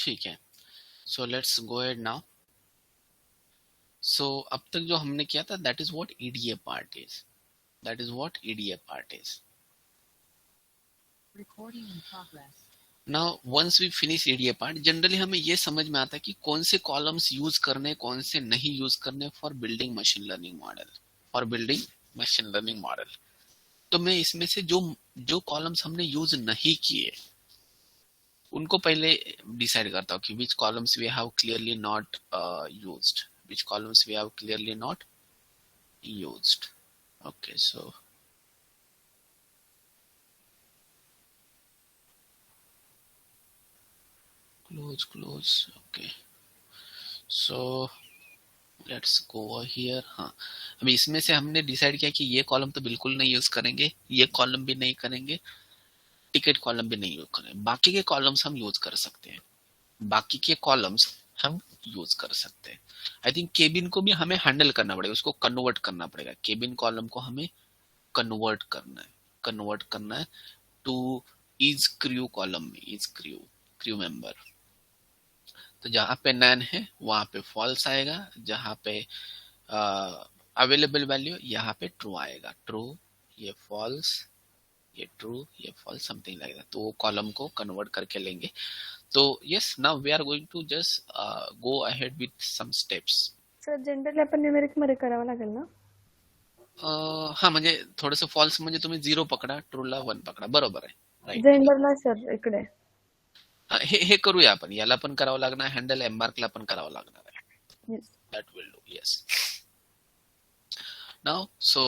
ठीक है, so let's go ahead now. सो अब तक जो हमने किया था, that is what EDA part is, that is what EDA part is. Recording in progress. Now once we finish EDA part, generally हमें ये समझ में आता है कि कौन से कॉलम्स यूज करने, कौन से नहीं यूज करने for building machine learning model, for building machine learning model. तो मैं इसमें से जो जो कॉलम्स हमने यूज नहीं किए उनको पहले डिसाइड करता हूँ कि which columns we have clearly not used, which columns we have clearly not used. Okay, so close, okay, so let's go here. हाँ, अभी इसमें से हमने डिसाइड किया कि ये कॉलम तो बिल्कुल नहीं यूज करेंगे, ये कॉलम भी नहीं करेंगे, टिकट कॉलम भी नहीं यूज करेंगे, बाकी के कॉलम्स हम यूज कर सकते हैं, बाकी के कॉलम्स हम यूज कर सकते हैं। आई थिंक केबिन को भी हमें हैंडल करना पड़ेगा, उसको कन्वर्ट करना पड़ेगा, केबिन कॉलम को हमें कन्वर्ट करना है, कन्वर्ट करना है टू इज क्रू कॉलम में, इज क्रू मेंबर। तो जहां पे नैन है वहां पे फॉल्स आएगा, जहां पे अवेलेबल वैल्यू यहाँ पे ट्रू आएगा, ट्रू, ये फॉल्स, ये ट्रू, ये फॉल्स, समथिंग लाइक दैट। तो वो कॉलम को कन्वर्ट करके लेंगे। तो yes, now we are going to just go ahead with some steps. Sir generally आपण न्यूमेरिक मध्ये करावं लागेल ना? हा, म्हणजे थोडंसं फॉल्स म्हणजे तुम्ही 0 पकडा, ट्रूला 1 पकडा, बरोबर आहे, राईट। जेंडर नाही सर इकडे. हे करूया आपण, याला पण करावं लागणार हँडल, एम्बार्कला पण करावं लागणार आहे. Yes. That will do, yes. Now, so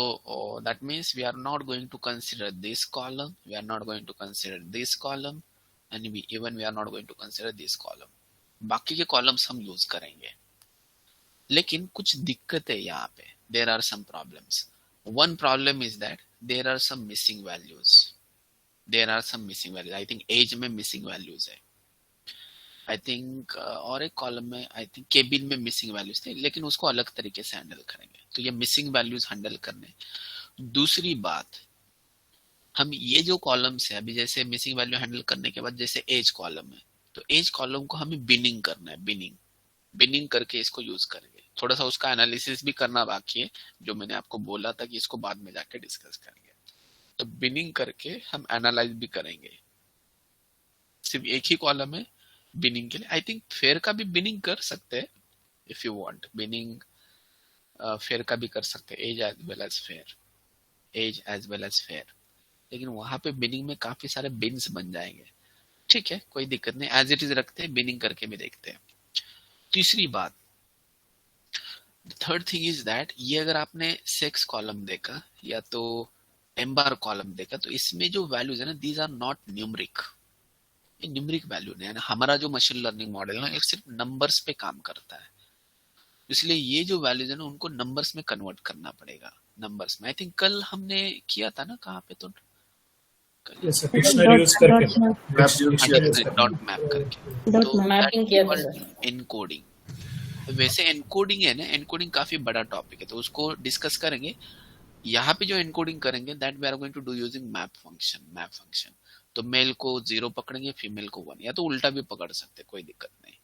that means we are not going to consider this column, we are not going to consider this column, and we are not going to consider this column. बाकी के columns हम use करेंगे, लेकिन कुछ दिक्कतें यहाँ पे, there are some problems. One problem is that there are some missing values. There are some missing values. I think age में missing values है. आई थिंक और एक कॉलम में आई थिंक केबिन में मिसिंग वैल्यूज थे, लेकिन उसको अलग तरीके से हैंडल करेंगे। तो ये मिसिंग वैल्यूज हैंडल करने। दूसरी बात, हम ये जो कॉलम्स है अभी, जैसे मिसिंग वैल्यू हैंडल करने के बाद जैसे एज कॉलम है, तो एज कॉलम को हमें बिनिंग करना है, बिनिंग करके इसको यूज करेंगे। थोड़ा सा उसका एनालिसिस भी करना बाकी है, जो मैंने आपको बोला था कि इसको बाद में जाके डिस्कस करेंगे। तो बिनिंग करके हम एनालाइज भी करेंगे। सिर्फ एक ही कॉलम है बिनिंग के लिए, आई थिंक फेयर का भी बिनिंग कर सकते हैं, if you want binning fare का भी कर सकते हैं, age as well as fare, age as well as fare. लेकिन वहां पे बिनिंग में काफी सारे बिन्स बन जाएंगे। ठीक है, कोई दिक्कत नहीं, एज इट इज रखते हैं, बिनिंग करके भी देखते हैं। तीसरी बात, थर्ड थिंग इज दैट, ये अगर आपने सेक्स कॉलम देखा या तो एम्बार कॉलम देखा, तो इसमें जो वैल्यूज है ना, दीज आर नॉट न्यूमरिक, ये न्यूमरिक वैल्यू नहीं है। हमारा जो मशीन लर्निंग मॉडल है ना, एक सिर्फ नंबर्स पे काम करता है, इसलिए ये जो वैल्यूज है ना, उनको नंबर्स में कन्वर्ट करना पड़ेगा, नंबर्स में। आई थिंक कल हमने किया था ना, कहाँ पे, तो डिक्शनरी यूज करके, डॉट मैप करके, डॉट मैपिंग किया था सर। एनकोडिंग। वैसे एनकोडिंग है ना, एनकोडिंग काफी बड़ा टॉपिक है, तो उसको डिस्कस करेंगे। यहाँ पे जो एनकोडिंग करेंगे, that we are going to do using map function. तो मेल को 0 पकड़ेंगे, फीमेल को 1, या तो उल्टा भी पकड़ सकते, कोई दिक्कत नहीं।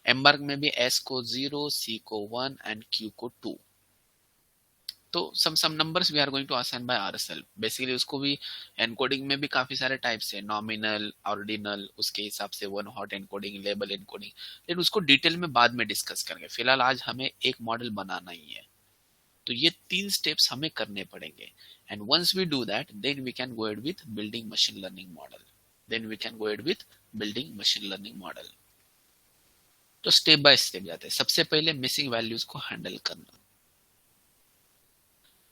एम्बार्क में भी एस को 0, सी को 1 एंड क्यू को 2। तो some numbers we are going to assign by ourself. Basically उसको भी एनकोडिंग में भी काफी सारे टाइप्स है, नॉमिनल, ऑर्डिनल, उसके हिसाब से one hot encoding, label encoding, लेकिन उसको डिटेल में बाद में डिस्कस करेंगे। फिलहाल आज हमें एक मॉडल बनाना ही है, तो ये 3 स्टेप्स हमें करने पड़ेंगे। And once we do that, then we can go ahead with building machine learning model. तो स्टेप बाय स्टेप जाते हैं। सबसे पहले मिसिंग वैल्यूज को हैंडल करना।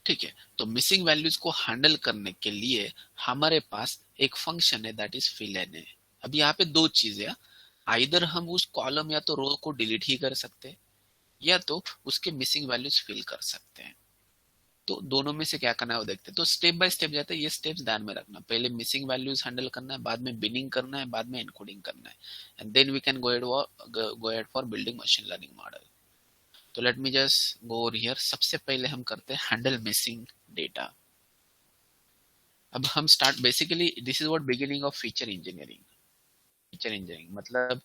ठीक है, तो मिसिंग वैल्यूज को हैंडल करने के लिए हमारे पास एक फंक्शन है, दैट इज fill है। अब यहाँ पे 2 चीजें, आइदर हम उस कॉलम या तो रो को डिलीट ही कर सकते हैं, या तो उसके मिसिंग वैल्यूज फिल कर सकते हैं। तो दोनों में से क्या करना है वो देखते हैं। तो स्टेप बाय स्टेप जाते हैं, ये स्टेप्स ध्यान में रखना। पहले मिसिंग वैल्यूज हैंडल करना है, बाद में बिनिंग करना है, बाद में एनकोडिंग करना है, and then we can go ahead for building machine learning model. तो let me just go over here. सबसे पहले हम करते हैं हैंडल मिसिंग डेटा। अब हम start, basically this is what beginning of feature engineering मतलब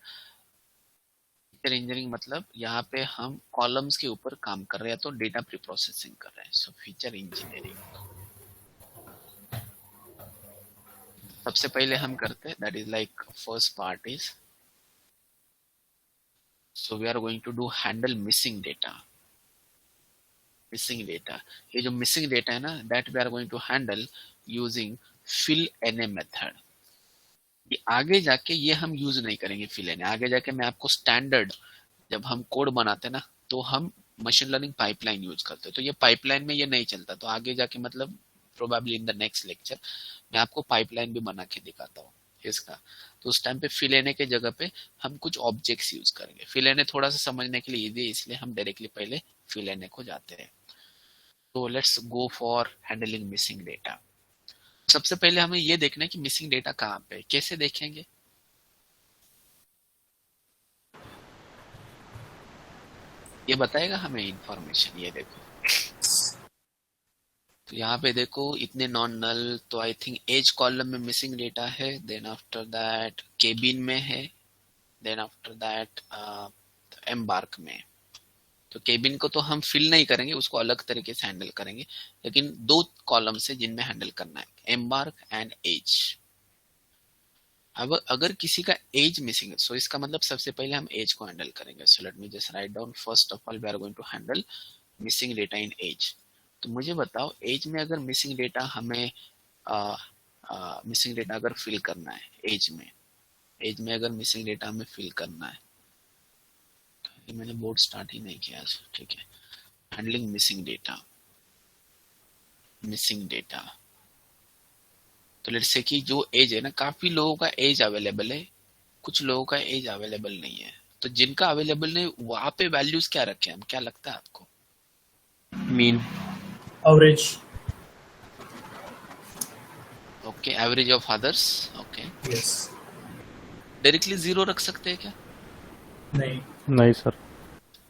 फीचर इंजीनियरिंग मतलब यहाँ पे हम कॉलम्स के ऊपर काम कर रहे हैं तो डेटा प्री प्रोसेसिंग कर रहे हैं. सो फीचर इंजीनियरिंग सबसे पहले हम करते हैं, that is like first part is, so we are going to do handle missing data. Missing data, ये जो मिसिंग डेटा है ना, that we are going to handle using fill na method. ये आगे जाके ये हम यूज नहीं करेंगे fill na. आगे जाके मैं आपको स्टैंडर्ड, जब हम कोड बनाते हैं ना तो हम मशीन लर्निंग पाइपलाइन यूज करते हैं, तो ये पाइपलाइन में ये नहीं चलता. तो आगे जाके मतलब probably in the next lecture मैं आपको पाइपलाइन भी बना के दिखाता हूँ इसका. तो उस टाइम पे fill na के जगह पे हम कुछ ऑब्जेक्ट्स यूज करेंगे. fill na थोड़ा सा समझने के लिए इजी है, इसलिए हम डायरेक्टली पहले fill na को जाते हैं. तो let's go for handling missing data. सबसे पहले हमें ये देखना है कि मिसिंग डेटा कहाँ पे, कैसे देखेंगे. ये बताएगा हमें इंफॉर्मेशन. ये देखो, तो यहाँ पे देखो इतने नॉन नल, तो आई थिंक एज कॉलम में मिसिंग डेटा है. देन आफ्टर दैट केबिन में है. देन आफ्टर दैट एम्बार्क में. तो केबिन को तो हम फिल नहीं करेंगे, उसको अलग तरीके से हैंडल करेंगे, लेकिन दो कॉलम से जिनमें हैंडल करना है, एम्बार्क एंड एज. अब अगर किसी का एज मिसिंग है, सो इसका मतलब सबसे पहले हम एज को हैंडल करेंगे. So let me just write down, first of all we are going to handle missing data in age. तो मुझे बताओ, एज में अगर मिसिंग डेटा हमें मिसिंग डेटा अगर फिल करना है एज में अगर मिसिंग डेटा हमें फिल करना है, मैंने बोर्ड स्टार्ट ही नहीं किया. ठीक है, हैंडलिंग मिसिंग डेटा. तो लेट्स से कि जो एज है ना, काफी लोगों का एज अवेलेबल है, कुछ लोगों का एज अवेलेबल नहीं है. तो जिनका अवेलेबल नहीं, वहां पे वैल्यूज क्या रखे हम, क्या लगता है आपको? Mean, average. Okay, average of others. Okay, yes. Directly 0 रख सकते हैं क्या? नहीं सर.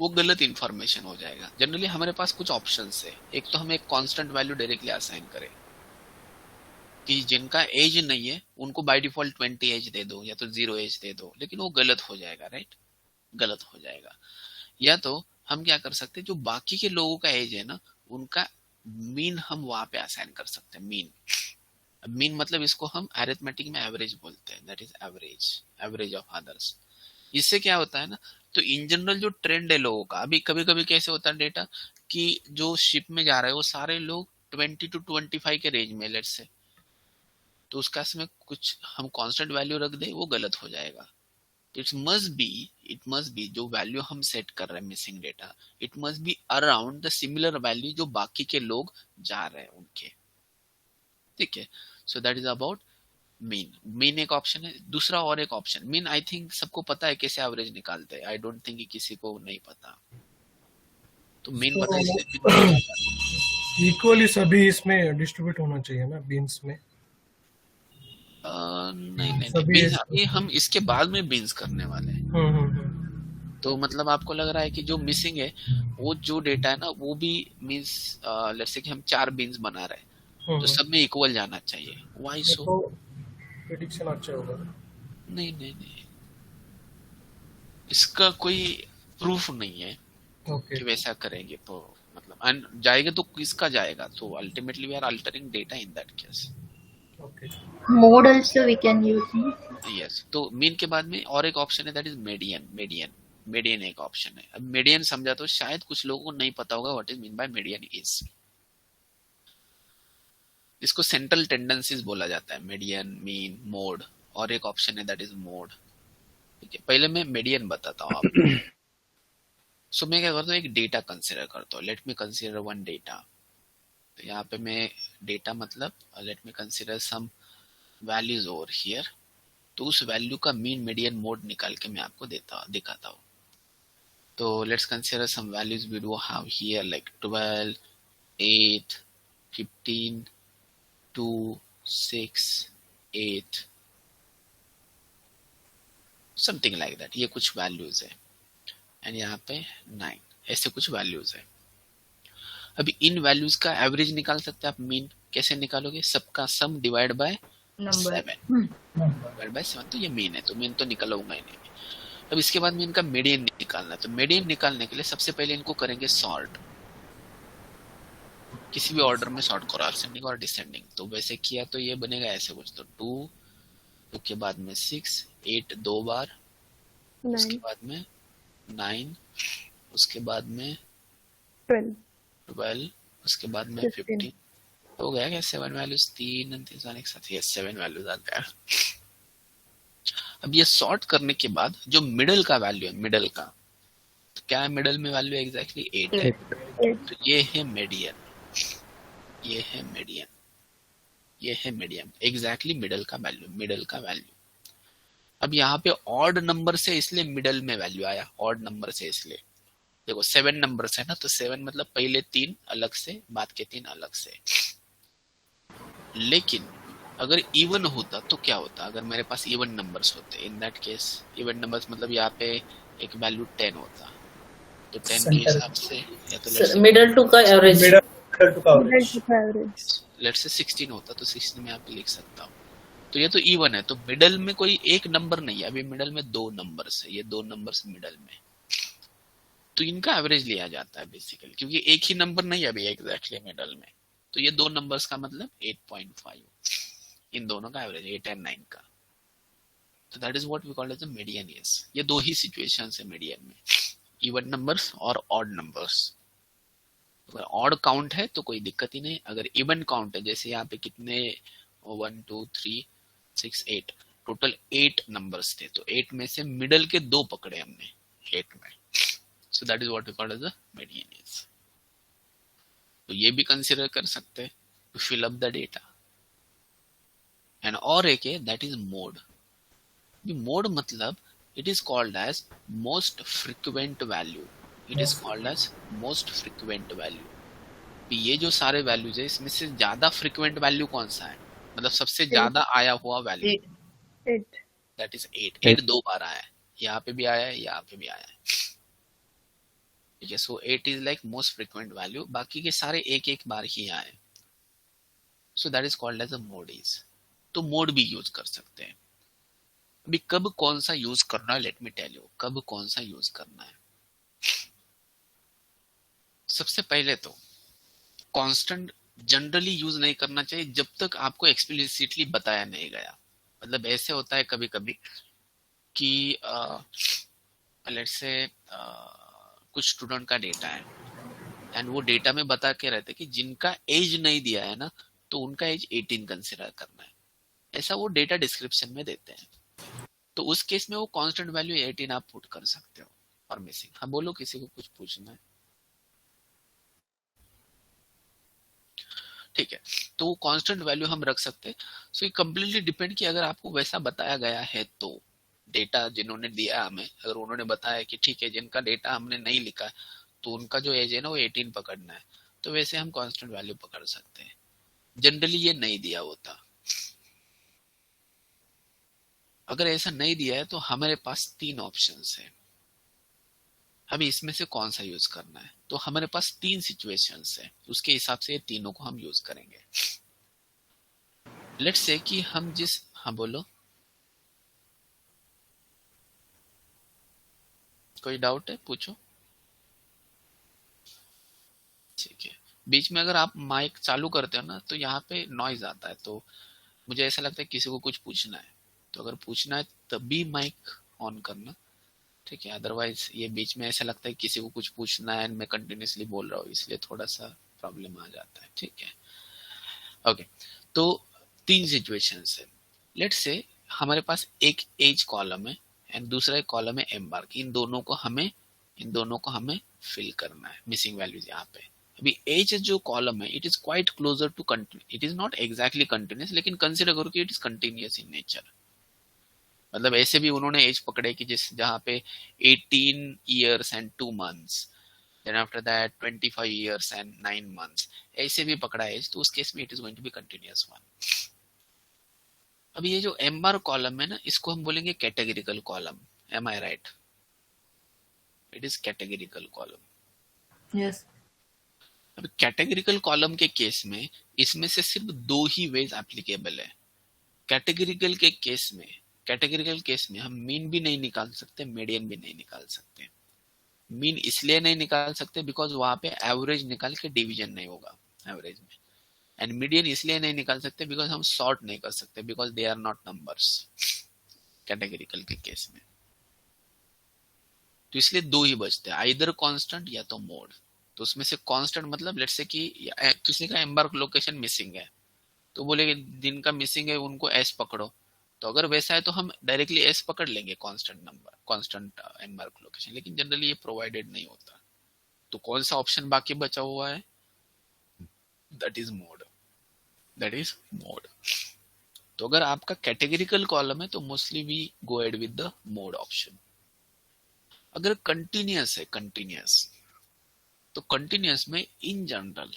वो गलत इंफॉर्मेशन हो जाएगा. जनरली हमारे पास कुछ ऑप्शंस है. एक तो हम एक कांस्टेंट वैल्यू डायरेक्टली असाइन करें कि जिनका एज नहीं है उनको बाय डिफॉल्ट 20 एज दे दो या तो 0 एज दे दो, लेकिन वो गलत हो जाएगा. राइट, गलत हो जाएगा. या तो हम क्या कर सकते हैं, जो बाकी के लोगों का एज है ना, उनका मीन हम वहां पे असाइन कर सकते हैं. मीन मतलब इसको हम अरिथमेटिक में एवरेज बोलते हैं, that is average of others. इससे क्या होता है ना, तो इन जनरल जो ट्रेंड है लोगों का, अभी कभी कभी कैसे होता है डेटा कि जो शिप में जा रहे हैं वो सारे लोग 20 to 25 के रेंज में, लेट्स से, तो उसका इसमें कुछ हम कांस्टेंट वैल्यू रख दें, वो गलत हो जाएगा. इट मस्ट बी जो वैल्यू हम सेट कर रहे हैं missing data, it must be around the similar value जो बाकी के लोग जा रहे हैं उनके. ठीक है, सो दैट इज अबाउट मीन एक ऑप्शन है. दूसरा और एक ऑप्शन, मीन आई थिंक सबको पता है कैसे एवरेज निकालते हैं. आई डोंट थिंक कि किसी को नहीं पता. तो मीन पता है, इक्वली सभी इसमें डिस्ट्रीब्यूट होना चाहिए ना, बीन्स में. नहीं बीन्स अभी हम इसके बाद में बीन्स करने वाले हैं. तो मतलब आपको लग रहा है कि जो मिसिंग है वो जो डेटा है ना, वो भी मीन्स लेट्स से कि हम 4 बीन्स बना रहे हैं, तो सब में इक्वल जाना चाहिए. Why so? प्रेडिक्शन अच्छा होगा. नहीं, इसका कोई प्रूफ नहीं है कि वैसा करेंगे तो मतलब जाएगा तो किसका जाएगा. तो ultimately we are altering data in that case. Mode also we can use. Yes. तो मीन के बाद में और एक ऑप्शन है, दैट इज मीडियन एक ऑप्शन है. अब मीडियन समझा तो शायद कुछ लोगों को नहीं पता होगा what is mean by median is. इसको सेंट्रल टेंडेंसीज बोला जाता है, मीडियन, मीन, मोड, और एक ऑप्शन है दैट इज मोड. ठीक है, पहले मैं मीडियन बताता हूँ आपको. सो मैं क्या करता हूँ, एक डेटा कंसीडर करता हूँ. Let me consider one data. तो यहाँ पे मैं डेटा मतलब let me consider some values over here. तो उस वैल्यू का मीन, मीडियन, मोड निकाल के मैं आपको दिखाता हूँ. तो let's consider some values we do have here like 12, 8, 15, 2, 6, 8, something like that. ये कुछ वैल्यूज है. एंड यहाँ पे 9, ऐसे कुछ वैल्यूज है. अभी इन वैल्यूज का एवरेज निकाल सकते हैं आप. मीन कैसे निकालोगे? सबका सम डिवाइड बाय 7. डिवाइड बाय 7, तो ये मीन है, तो मीन तो निकलूंगा ही नहीं. अब इसके बाद में इनका मीडियन निकालना है, तो मीडियन निकालने के लिए सबसे पहले इनको करेंगे सॉर्ट, किसी भी ऑर्डर में सॉर्ट करो, असेंडिंग और डिसेंडिंग। तो वैसे किया तो ये बनेगा ऐसे कुछ, तो 2 के बाद में 6, 8 2 बार, उसके 9 बाद में 9, उसके बाद में 12 12, उसके बाद में 15 15। हो गया क्या? 7 वैल्यूज, 3 एक साथ, ये 7 वैल्यूज आ गया। अब ये सॉर्ट करने के बाद जो मिडल का वैल्यू है, मिडल का, तो क्या है मिडल में वैल्यू? एग्जैक्टली 8 है। 8 तो ये है मीडियन, ये है मीडियन, ये है मीडियन, एग्जैक्टली मिडल का वैल्यू, मिडल का वैल्यू। अब यहाँ पे ऑड नंबर से इसलिए मिडल में वैल्यू आया, ऑड नंबर से इसलिए, देखो 7 नंबर्स है ना, तो 7 मतलब पहले 3 अलग से, बाद के 3 अलग से। लेकिन अगर इवन होता तो क्या होता? अगर मेरे पास इवन नंबर्स होते, इन दैट केस इवन नंबर्स मतलब यहाँ पे एक वैल्यू 10 होता, तो 10 के हिसाब से, या तो Middle to का average. मिडल टू का मिडल एवरेज। टू का एवरेज। लेट्स से 16 होता, तो 16 में यहाँ पे लिख सकता हूँ। तो ये तो इवन है, तो मिडल में कोई एक नंबर नहीं है, अभी मिडल में 2 नंबर्स है, ये 2 नंबर्स मिडल में, तो इनका एवरेज लिया जाता है बेसिकली, क्योंकि एक ही नंबर नहीं है अभी एग्जैक्टली मिडल में। तो ये 2 नंबर्स का मतलब 8.5, इन दोनों का एवरेज 8 और 9 का। तो that is what we call as the median is. ये 2 ही सिचुएशंस है मीडियन में, इवन नंबर्स और ऑड नंबर्स। अगर ऑड काउंट है तो कोई दिक्कत ही नहीं, अगर इवन काउंट है, जैसे यहाँ पे कितने 1 2 3 6 8, टोटल 8 नंबर्स थे, तो 8 में से मिडल के 2 पकड़े हमने 8 में, so that is what we call as the median is. तो ये भी कंसिडर कर सकते हैं to fill up the data. And और एक है दैट इज मोड। मोड मतलब it is called as most frequent value, it is called as most frequent value. ये जो सारे वैल्यूज है इसमें से ज्यादा फ्रिक्वेंट वैल्यू कौन सा है, मतलब सबसे ज्यादा आया हुआ वैल्यू, 8 दैट इज 8। 8 2 बार आया है, यहाँ पे भी आया है, यहाँ पे भी आया है, ठीक है। So 8 is like most frequent value, बाकी के सारे एक एक बार ही आए, so that is called as a mode is. तो मोड भी यूज कर सकते हैं। अभी कब कौन सा यूज करना है, लेट मी टेल यू, कब कौन सा यूज करना है। सबसे पहले तो कांस्टेंट जनरली यूज नहीं करना चाहिए जब तक आपको एक्सप्लिसिटली बताया नहीं गया। मतलब ऐसे होता है कभी कभी कि लेट्स से कुछ स्टूडेंट का डेटा है एंड वो डेटा में बता के रहते कि जिनका एज नहीं दिया है ना, तो उनका एज 18 कंसिडर करना है, ऐसा वो डेटा डिस्क्रिप्शन में देते हैं। तो उस केस में वो कांस्टेंट वैल्यू 18 आप पुट कर सकते हो। और मिसिंग, हाँ बोलो, किसी को कुछ पूछना है? ठीक है, तो वो कांस्टेंट वैल्यू हम रख सकते हैं। सो ये कम्प्लीटली डिपेंड कि अगर आपको वैसा बताया गया है तो डेटा जिन्होंने दिया हमें, अगर उन्होंने बताया कि ठीक है जिनका डेटा हमने नहीं लिखा तो उनका जो एज है ना वो 18 पकड़ना है, तो वैसे हम कांस्टेंट वैल्यू पकड़ सकते हैं। जनरली ये नहीं दिया होता। अगर ऐसा नहीं दिया है तो हमारे पास 3 ऑप्शंस है। अभी इसमें से कौन सा यूज करना है, तो हमारे पास 3 सिचुएशंस है, उसके हिसाब से ये तीनों को हम यूज करेंगे। लेट्स से कि हम जिस, हाँ बोलो, कोई डाउट है पूछो। ठीक है, बीच में अगर आप माइक चालू करते हो ना तो यहाँ पे नॉइज आता है, तो मुझे ऐसा लगता है किसी को कुछ पूछना है, तो अगर पूछना है तभी माइक ऑन करना, ठीक है। अदरवाइज ये बीच में ऐसा लगता है किसी को कुछ पूछना है, मैं कंटिन्यूसली बोल रहा हूँ, इसलिए थोड़ा सा प्रॉब्लम आ जाता है, ठीक है। ओके, तो 3 सिचुएशंस है। लेट्स से हमारे पास एक एज कॉलम है एंड दूसरा एक कॉलम है एम्बार्क, इन दोनों को हमें फिल करना है, मिसिंग वैल्यूज यहाँ पे। अभी एज जो कॉलम है it is quite closer to continuous, it is not exactly continuous, लेकिन कंसिडर करो कि it is continuous in nature. मतलब ऐसे भी उन्होंने एज पकड़े कि जिस जहाँ पे 18 years and 2 months, then after that 25 years and 9 months, ऐसे भी पकड़ा एज, तो उस केस में it is going to be continuous one. अब ये जो एम बार कॉलम है ना, इसको हम बोलेंगे categorical column. Am I right? It is categorical column. Yes. अब कैटेगरिकल कॉलम के केस में इसमें से सिर्फ 2 ही वेज एप्लीकेबल है। कैटेगरिकल के केस में कैटेगरिकल केस में हम मीन भी नहीं निकाल सकते, मीडियन भी नहीं निकाल सकते। मीन इसलिए नहीं निकाल सकते बिकॉज वहां पे एवरेज निकाल के डिवीजन नहीं होगा एवरेज में। एंड मीडियन इसलिए नहीं निकाल सकते बिकॉज हम सॉर्ट नहीं कर सकते, because they are not numbers categorical के केस में। तो इसलिए दो ही बचते हैं, आइदर कांस्टेंट या तो मोड। तो उसमें से कांस्टेंट मतलब लेट्स से कि किसी का एम्बार्क लोकेशन मिसिंग है, तो बोले जिनका मिसिंग है उनको एस पकड़ो, तो अगर वैसा है तो हम डायरेक्टली एस पकड़ लेंगे constant number, constant embark location, लेकिन जनरली ये प्रोवाइडेड नहीं होता। तो कौन सा ऑप्शन बाकी बचा हुआ है? That is mode, that is mode. तो अगर आपका कैटेगरिकल कॉलम है तो mostly we go ahead with the mode option. अगर कंटिन्यूअस है, कंटिन्यूअस, तो कंटिन्यूअस में इन जनरल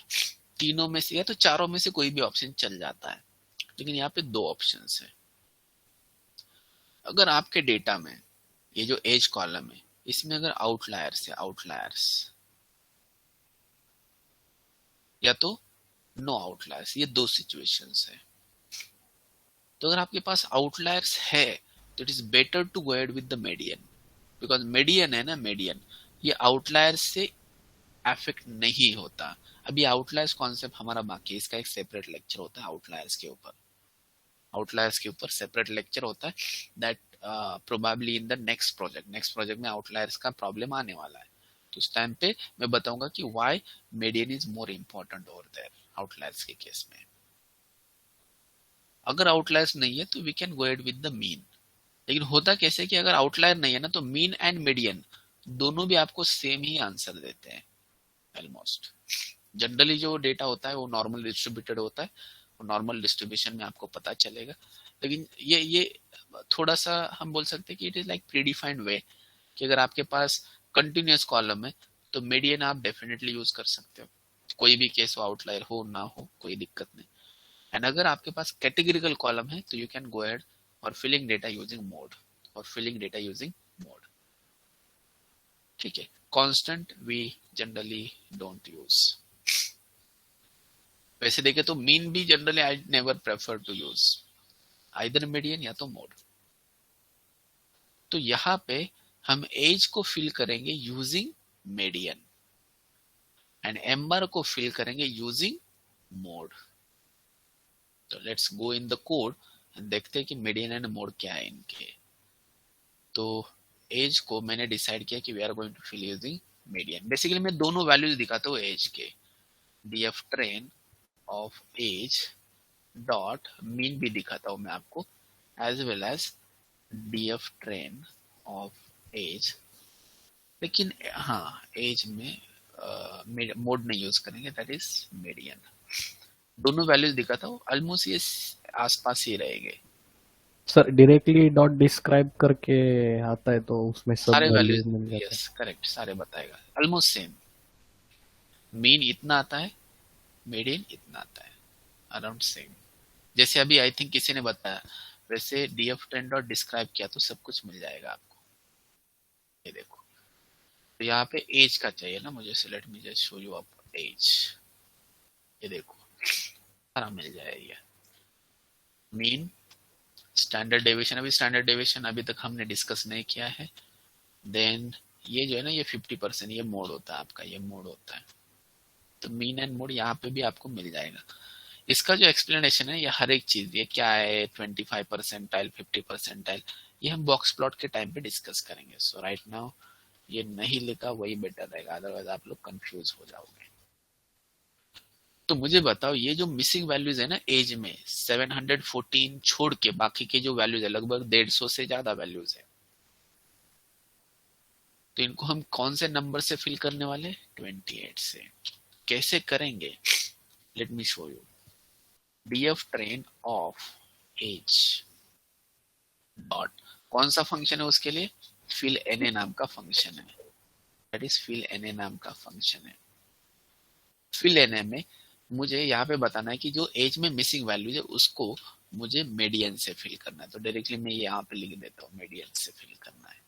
तीनों में से या तो चारों में से कोई भी ऑप्शन चल जाता है, लेकिन यहाँ पे दो ऑप्शंस है। अगर आपके डेटा में ये जो एज कॉलम है इसमें अगर आउटलायर्स है, आउटलायर्स या तो नो आउटलायर्स, ये दो सिचुएशंस है। तो अगर आपके पास आउटलायर्स है तो it is better to go ahead with the median, because median है ना, मीडियन ये आउटलायर्स से अफेक्ट नहीं होता। अभी आउटलायर्स कॉन्सेप्ट हमारा बाकी है, इसका एक सेपरेट लेक्चर होता है आउटलायर्स के ऊपर, आउटलायर्स के ऊपर सेपरेट लेक्चर होता है। That probably in the next project में आउटलायर्स का प्रॉब्लम आने वाला है, तो उस टाइम पे मैं बताऊंगा कि why median is more important over there outliers के केस में। अगर आउटलायर्स नहीं है तो we can go ahead with the mean. लेकिन होता कैसे कि अगर आउटलायर नहीं है ना तो मीन एंड मीडियन दोनों भी आपको सेम ही आंसर देते हैं ऑलमोस्ट। जनरली जो डेटा होता है वो नॉर्मल डिस्ट्रीब्यूटेड होता है, और नॉर्मल डिस्ट्रीब्यूशन में आपको पता चलेगा। लेकिन ये थोड़ा सा हम बोल सकते हैं कि इट इज लाइक प्रीडिफाइंड वे, कि अगर आपके पास कंटिन्यूअस कॉलम है तो मीडियन आप डेफिनेटली यूज कर सकते हो, कोई भी केस हो, आउटलायर हो ना हो कोई दिक्कत नहीं। एंड अगर आपके पास कैटेगरिकल कॉलम है तो यू कैन गो एड और फिलिंग डेटा यूजिंग मोड, और फिलिंग डेटा यूजिंग मोड। ठीक है, constant we generally don't use. वैसे देखे तो मीन भी generally I never prefer to use, either median या तो मोड। तो यहां पे हम एज को फिल करेंगे यूजिंग मीडियन एंड एम्बर को फिल करेंगे यूजिंग मोड। तो let's go in the code and देखते हैं कि मीडियन एंड मोड क्या है इनके। तो एज को मैंने डिसाइड किया कि we are going to fill using median. Basically मैं दोनों वैल्यूज दिखाता हूँ एज के, df train of age dot mean भी दिखाता हूँ मैं आपको, as well as df train of age. लेकिन हाँ, एज में मोड नहीं यूज करेंगे, दैट इज मीडियन। दोनों वैल्यूज दिखाता हूँ, ऑलमोस्ट ये आसपास ही रहेंगे। सर डायरेक्टली डॉट डिस्क्राइब करके आता है तो उसमें सब सारे वैल्यूज वैल्यूज, मिल जाते हैं। यस करेक्ट, सारे बताएगा ऑलमोस्ट सेम। मीन इतना आता है, मीडियन इतना आता है, अराउंड सेम। जैसे अभी आई थिंक किसी ने बताया, वैसे df train डॉट डिस्क्राइब किया तो सब कुछ मिल जाएगा आपको। ये देखो, तो यहाँ पे एज का चाहिए ना मुझे, so let me just show you up age. ये देखो सारा मिल जाएगा। मीन, स्टैंडर्ड डेविएशन, अभी स्टैंडर्ड डेविएशन अभी तक हमने डिस्कस नहीं किया है। देन ये जो है ना, ये 50% ये मोड होता है आपका, ये मोड होता है। तो मीन एंड मोड यहाँ पे भी आपको मिल जाएगा। इसका जो एक्सप्लेनेशन है, ये हर एक चीज, ये क्या है 25 परसेंटाइल 50 परसेंटाइल, ये हम बॉक्स प्लॉट के टाइम पे डिस्कस करेंगे। सो राइट नाउ ये नहीं लिखा वही बेटर रहेगा, अदरवाइज आप लोग कंफ्यूज हो जाओगे। तो मुझे बताओ, ये जो मिसिंग वैल्यूज है ना एज में, 714 छोड़ के बाकी के जो वैल्यूज है लगभग 150 से ज्यादा वैल्यूज है, तो इनको हम कौन से नंबर से फिल करने वाले? 28 से। कैसे करेंगे? Let me show you. df train of age dot, कौन सा फंक्शन है उसके लिए? fill na नाम का फंक्शन है, दैट इज fill na नाम का फंक्शन है। fill na में मुझे यहाँ पे बताना है कि जो एज में मिसिंग वैल्यूज है उसको मुझे मीडियन से फिल करना है। तो डायरेक्टली मैं यहाँ पे लिख देता हूँ मीडियन से फिल करना है।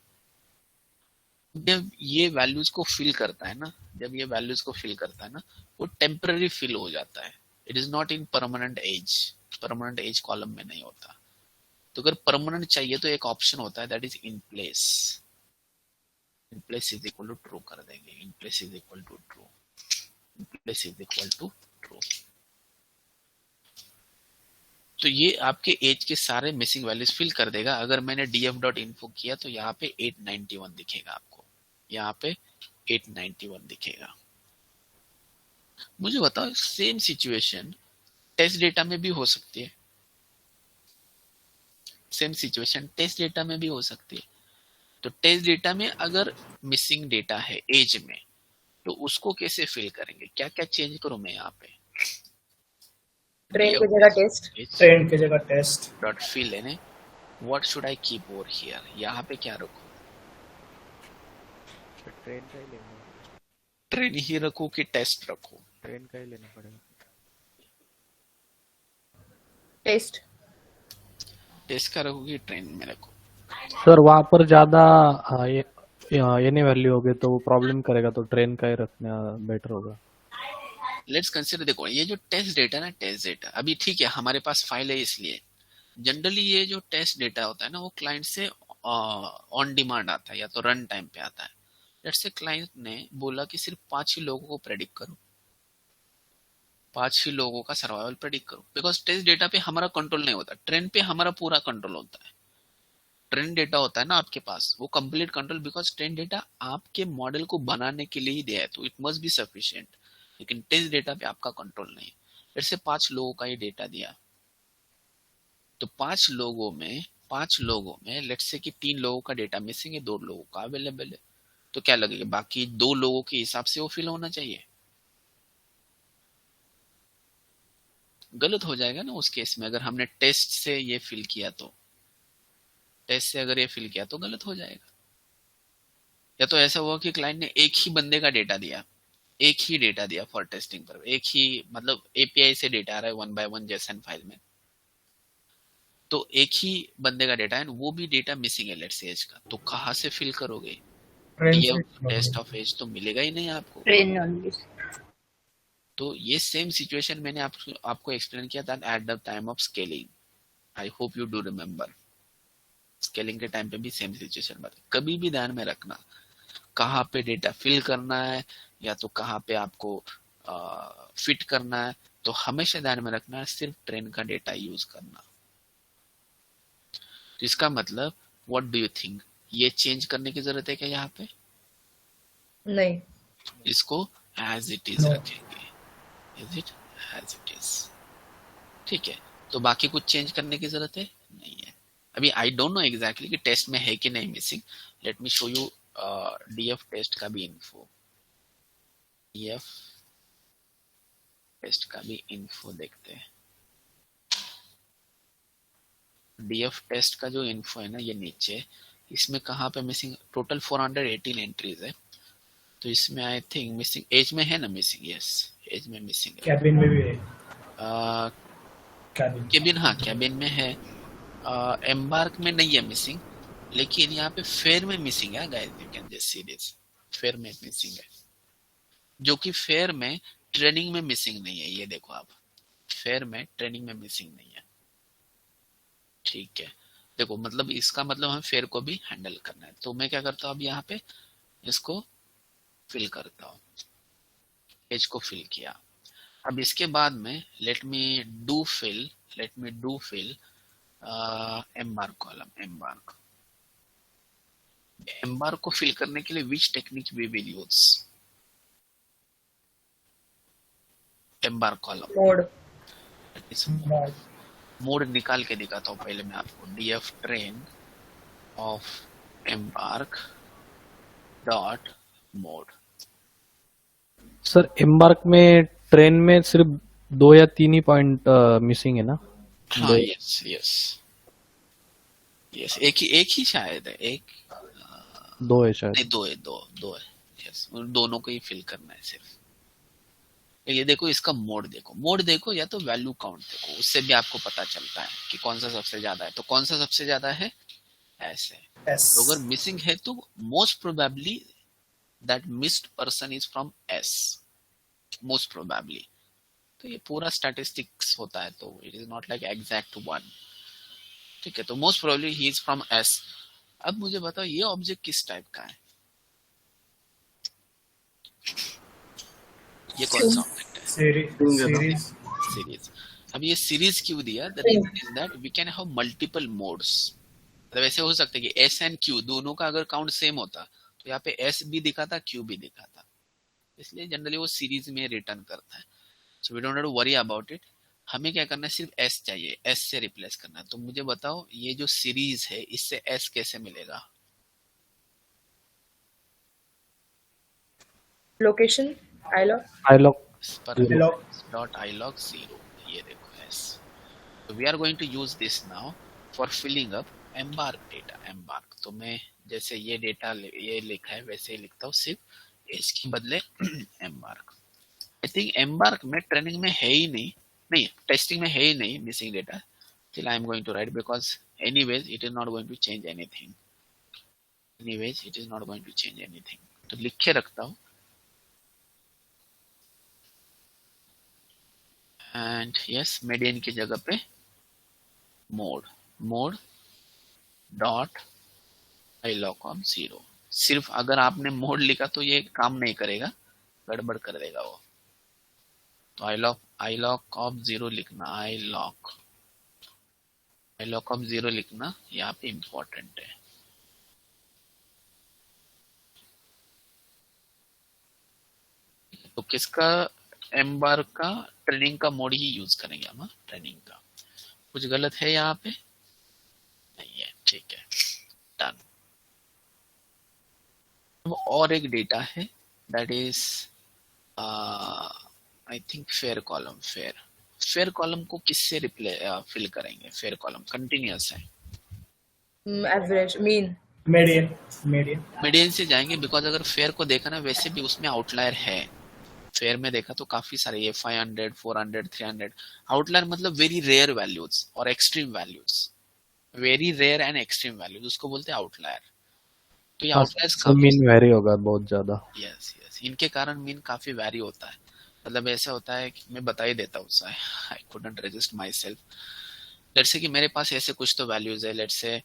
जब ये वैल्यूज को फिल करता है ना, जब ये वैल्यूज को फिल करता है ना, वो टेम्पररी फिल हो जाता है। It is not in permanent age, permanent age column में नहीं होता। तो अगर परमानेंट चाहिए तो एक ऑप्शन होता है that is in place is equal to true कर देंगे in place is equal to true in place is equal to true. तो ये आपके एज के सारे मिसिंग वैल्यूज फिल कर देगा। अगर मैंने df.info किया तो यहाँ पे 891 दिखेगा आपको, यहाँ पे 891 दिखेगा। मुझे बताओ सेम सिचुएशन टेस्ट डेटा में भी हो सकती है, सेम सिचुएशन टेस्ट डेटा में भी हो सकती है। तो टेस्ट डेटा में अगर मिसिंग डेटा है एज में तो उसको कैसे फिल करेंगे, क्या क्या चेंज करूं मैं यहाँ पे? ट्रेन की जगह टेस्ट, ट्रेन की जगह टेस्ट डॉट फिल है। What should I keep over here, यहाँ पे क्या रखूं? ट्रेन का ही लेना, ट्रेन ही रखूं कि टेस्ट रखूं? ट्रेन का ही लेना पड़ेगा। टेस्ट टेस्ट का रखूं कि ट्रेन में रखूं? सर वहाँ पर ज्यादा ये नहीं वैल्यू होगी तो वो प्रॉब्लम करेगा, तो ट्रेन का ही रखना बेटर होगा। लेट्स कंसीडर, देखो ये जो टेस्ट डेटा ना, टेस्ट डेटा अभी ठीक है हमारे पास फाइल है, इसलिए जनरली ये जो टेस्ट डेटा होता है ना वो क्लाइंट से ऑन डिमांड आता है या तो रन टाइम पे आता है। लेट्स से क्लाइंट ने बोला कि सिर्फ 5 ही लोगों को प्रेडिक्ट करो, 5 ही लोगों का सर्वाइवल प्रेडिक्ट करो, बिकॉज टेस्ट डेटा पे हमारा कंट्रोल नहीं होता, ट्रेन पे हमारा पूरा कंट्रोल होता है। ट्रेन डेटा होता है ना आपके पास, वो complete control, because train data आपके मॉडल को बनाने के लिए ही दिया है तो इट मस्ट बी सफिशिएंट। लेकिन टेस्ट डेटा पे आपका कंट्रोल नहीं है। लेट्स से 5 लोगों का ये डेटा दिया, तो 5 लोगों में लेट्स से कि 3 लोगों का डेटा मिसिंग है, 2 लोगों का अवेलेबल है, तो क्या लगेगा बाकी 2 लोगों के हिसाब से वो फिल होना चाहिए। गलत हो जाएगा ना उस केस में, अगर हमने टेस्ट से ये फिल किया तो, टेस्ट से अगर ये फिल किया तो गलत हो जाएगा। या तो ऐसा हुआ कि क्लाइंट ने एक ही बंदे का डेटा दिया, एक ही डेटा दिया फॉर टेस्टिंग पर, एक ही मतलब एपीआई से डेटा आ रहा है 1 by 1 जेसन फाइल में, तो एक ही बंदे का डेटा है, वो भी डेटा मिसिंग है लेट्स से एज का, तो कहाँ से फिल करोगे? टेस्ट ऑफ एज तो मिलेगा ही नहीं आपको। Train only. तो ये सेम सिचुएशन मैंने आपको एक्सप्लेन किया था at the time of scaling, I hope you do remember. Scaling के टाइम पे भी सेम सिचुएशन बता, कभी भी ध्यान में रखना कहाँ पे डेटा फिल करना है या तो कहाँ पे आपको फिट करना है, तो हमेशा ध्यान में रखना है सिर्फ ट्रेन का डेटा यूज करना। तो इसका मतलब व्हाट डू यू थिंक, ये चेंज करने की जरूरत है क्या यहाँ पे? नहीं, इसको एज इट इज रखेंगे, is it as it is, ठीक है। तो बाकी कुछ चेंज करने की जरूरत है नहीं है। अभी आई डोंट नो एग्जैक्टली कि टेस्ट में है कि नहीं missing, let me show you DF test का भी इन्फो, डीएफ टेस्ट का भी इन्फो देखते हैं। डीएफ टेस्ट का जो इन्फो है ना ये नीचे, इसमें कहाँ पे मिसिंग, टोटल 418 एंट्रीज है, तो इसमें आई थिंक मिसिंग एज में है ना मिसिंग, यस एज में मिसिंग है, कैबिन में भी है, कैबिन, हाँ कैबिन में है, एम्बार्क में नहीं है मिसिंग, लेकिन यहाँ पे फेयर में मिसिंग है guys, you can just see this, fair में मिसिंग है, जो कि फेयर में ट्रेनिंग में मिसिंग नहीं है। ये देखो आप, फेयर में ट्रेनिंग में मिसिंग नहीं है, ठीक है। देखो मतलब इसका मतलब हमें फेयर को भी हैंडल करना है, तो मैं क्या करता हूँ अब यहाँ पे इसको फिल करता हूँ, एज को फिल किया। अब इसके बाद में let me do fill embark column, embark को फिल करने के लिए which technique we will use, embark column mode निकाल के दिखाता हूँ पहले मैं आपको, df train of embark dot mode। Sir embark में ट्रेन में सिर्फ 2 या 3 ही पॉइंट मिसिंग है ना? हाँ यस एक ही शायद है, एक 2 है शायद, नहीं दो है यस, दोनों को ही फिल करना है सिर्फ। ये देखो इसका मोड देखो या तो वैल्यू काउंट देखो, उससे भी आपको पता चलता है कि कौन सा सबसे ज्यादा है। तो कौन सा सबसे ज्यादा है? ऐसे। तो अगर मिसिंग है तो most probably that missed person is from S, most probably. तो ये पूरा स्टैटिस्टिक्स होता है, तो it is not like exact one, ठीक है, तो most probably he is from S. अब मुझे बताओ ये ऑब्जेक्ट किस टाइप का है, ये कौन सा ऑब्जेक्ट है? Series series. अब ये सीरीज क्यों दिया? The reason is that we can have multiple modes. मतलब ऐसे हो सकता है कि एस एंड क्यू दोनों का अगर काउंट सेम होता तो यहाँ पे एस भी दिखा था, क्यू भी दिखा था, इसलिए जनरली वो सीरीज में रिटर्न करता है। So we don't have to worry about it. हमें क्या करना है, सिर्फ एस चाहिए, एस से रिप्लेस करना है। तो मुझे बताओ ये जो सीरीज है इससे एस कैसे मिलेगा? Location iLog iLog dot i loc 0, ये देखो एस। तो we are going to use this now for filling up embark data. Embark तो मैं जैसे ये डेटा ये लिखा है वैसे ही लिखता हूँ, सिर्फ एस के बदले एम्बार्क। आई थिंक एम्बार्क में ट्रेनिंग में है ही नहीं, टेस्टिंग में है ही नहीं missing data. Still I am going to write because anyways it is not going to change anything. Anyways it is not going to change anything. तो लिख के रखता हूँ। And yes, median की जगह पे mode dot ilocom 0। सिर्फ अगर आपने मोड लिखा तो ये काम नहीं करेगा, गड़बड़ कर देगा वो। तो iloc of 0 लिखना, iloc of 0 लिखना यहाँ पे इम्पोर्टेंट है। तो किसका, एम्बार्क का ट्रेनिंग का मोड ही यूज करेंगे हम, ट्रेनिंग का। कुछ गलत है यहाँ पे? नहीं है, ठीक है, डन। और एक डेटा है that is I think fair column. Fair column को किससे फिल करेंगे? फेयर कॉलम कंटिन्यूअस है, एवरेज मीन मीडियन से जाएंगे, बिकॉज अगर फेयर को देखा ना वैसे भी उसमें आउटलायर है। फेयर में देखा तो काफी सारे, ये 500, 400, 300 आउटलायर, मतलब वेरी रेयर वैल्यूज और extreme values, very rare and extreme values, उसको बोलते हैं आउटलायर। तो ये आउटलायर्स मीन वेरी होगा बहुत ज्यादा। यस, इनके कारण मीन काफी वैरी होता है। मतलब ऐसा होता है कि मैं बता ही देता हूँ, I couldn't resist my self. Let's say कि मेरे पास ऐसे कुछ तो वैल्यूज है, लेट्स से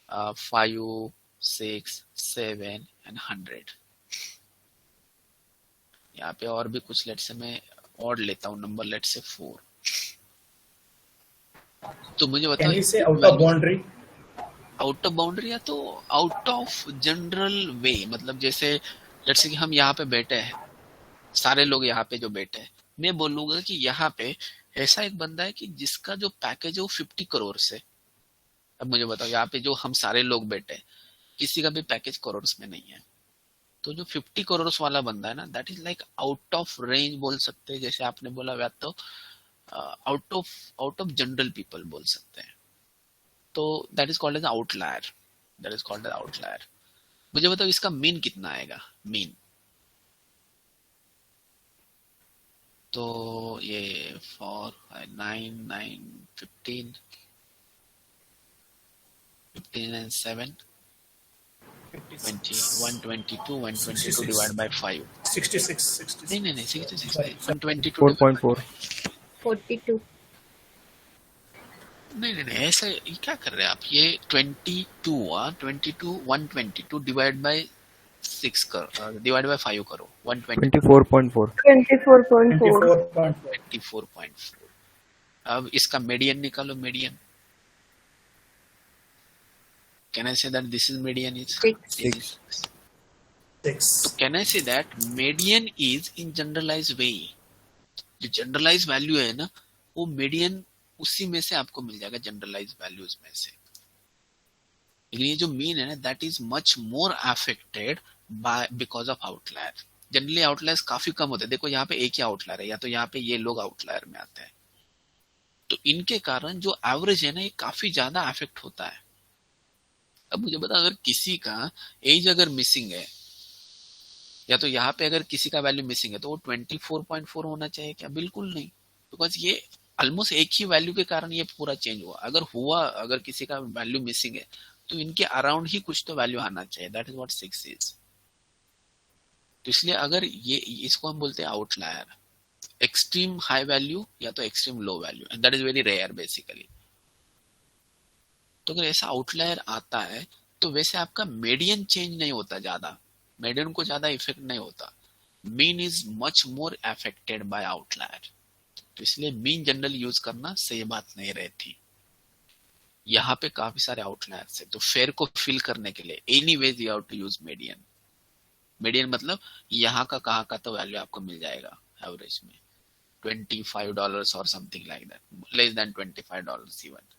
5, 6, 7 एंड 100। यहाँ पे और भी कुछ, लेट्स से मैं और लेता हूँ नंबर, लेट्स से 4। तो मुझे बताओ आउट ऑफ बाउंड्री या तो आउट ऑफ जनरल वे। मतलब जैसे लेट्स से कि हम यहाँ पे बैठे हैं, सारे लोग यहाँ पे जो बैठे हैं, मैं बोलूंगा कि यहाँ पे ऐसा एक बंदा है कि जिसका जो पैकेज है वो 50 करोड़ से। अब मुझे बताओ यहाँ पे जो हम सारे लोग बैठे हैं, किसी का भी पैकेज करोड़ में नहीं है। तो जो 50 करोड़ वाला बंदा है ना, that is like out of range बोल सकते हैं, जैसे आपने बोला या तो आउट ऑफ जनरल पीपल बोल सकते हैं। तो that is called as outlier, मुझे बताओ इसका मीन कितना आएगा? मीन तो ये 4, 9, 15 and 7 20, 122 divided by 5, 66 नहीं 66 नहीं, 122 4.4 42. नहीं ऐसा ये क्या कर रहे हैं आप? ये 122 डिवाइड बाय 6 कर, डिवाइड बाय 5 करो, 24.4 24.4। अब इसका मीडियन निकालो, median. Can I say that this is median is 6. 6 So can I say that median is in generalized way? जो जनरलाइज वैल्यू है ना, वो मीडियन उसी में से आपको मिल जाएगा, जनरलाइज वैल्यूज में से। लेकिन ये जो मीन है ना, that is much more affected by because of outlier. Generally outliers काफी कम होते हैं। देखो यहाँ पे एक ही आउटलायर है, या तो यहाँ पे ये लोग आउटलायर में आते हैं, तो इनके कारण जो एवरेज है ना, ये काफी ज्यादा अफेक्ट होता है। अब मुझे बता, अगर किसी का एज अगर मिसिंग है, या तो यहाँ पे अगर किसी का वैल्यू मिसिंग है, तो वो 24.4 होना चाहिए क्या? बिल्कुल नहीं, बिकॉज ये ऑलमोस्ट एक ही वैल्यू के कारण ये पूरा चेंज हुआ। अगर किसी का वैल्यू मिसिंग है, तो इनके अराउंड ही कुछ तो वैल्यू आना चाहिए। That is what 6 is. तो इसलिए अगर ये, इसको हम बोलते हैं आउटलायर, एक्सट्रीम हाई वैल्यू या तो extreme low value, and that is very rare basically. तो अगर ऐसा आउटलायर आता है तो वैसे आपका मीडियन चेंज नहीं होता ज्यादा, मीडियन को ज्यादा इफेक्ट नहीं होता, mean is much more affected by outlier. तो इसलिए मीन जनरल यूज करना सही बात नहीं रहती। यहाँ पे काफी सारे आउटलायर्स है, तो फेयर को फिल करने के लिए anyways you have to use median. Median मतलब यहाँ का कहाँ का तो वैल्यू आपको मिल जाएगा एवरेज में $25 और something like that, less than $25 even.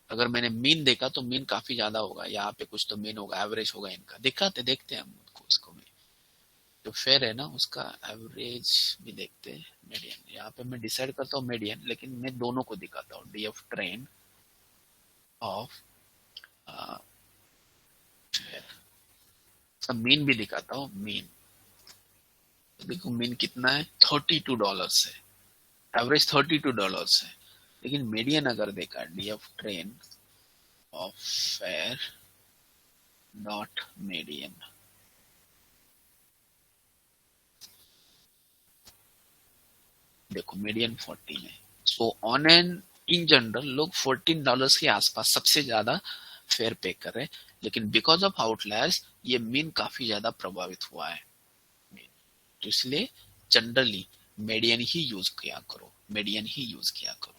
अगर मैंने मीन देखा तो मीन काफी ज्यादा होगा, यहाँ पे कुछ तो मीन होगा, एवरेज होगा इनका, देखते हैं हम उसको भी। तो फेयर है ना, उसका एवरेज भी देखते हैं, मीडियन। यहाँ पे मैं डिसाइड करता हूँ मीडियन, लेकिन मैं दोनों को दिखाता हूँ, DF train of fair, mean भी दिखाता हूँ। मीन देखो, मीन कितना है, $32 है, एवरेज $32 है। लेकिन मीडियन अगर देखा, DF train of fair dot median, देखो मीडियन 14 है। So on an in general लोग $14 के आसपास सबसे ज्यादा फेयर पे कर रहे हैं, लेकिन बिकॉज ऑफ आउटलायर्स ये मीन काफी ज्यादा प्रभावित हुआ है। तो इसलिए जनरली मीडियन ही यूज किया करो, मीडियन ही यूज किया करो।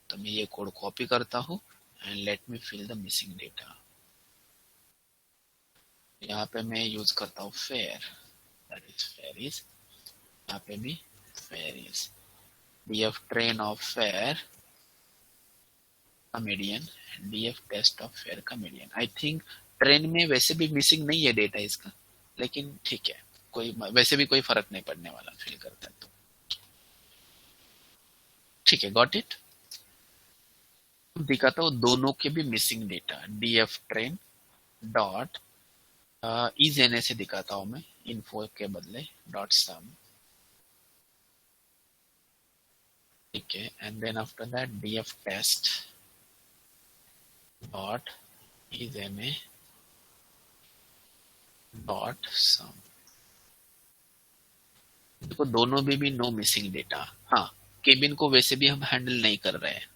तो मैं ये कोड कॉपी करता हूँ and let me fill the missing data. यहाँ पे मैं यूज करता हूँ fare, that is fare is, यहाँ पे भी fare is, DF train of fare का median, DF test of fare का मीडियन। आई थिंक ट्रेन में वैसे भी मिसिंग नहीं है डेटा इसका, लेकिन ठीक है, कोई वैसे भी कोई फर्क नहीं पड़ने वाला फिल करता है तो ठीक है। Got it. दिखाता हूँ दोनों के भी missing data, DF train dot is N से दिखाता हूँ मैं, इन्फो के बदले डॉट सम, ठीक है। And then after that DF test dot is N dot sum. देखो दोनों में भी नो मिसिंग डेटा। हाँ, केबिन को वैसे भी हम हैंडल नहीं कर रहे हैं,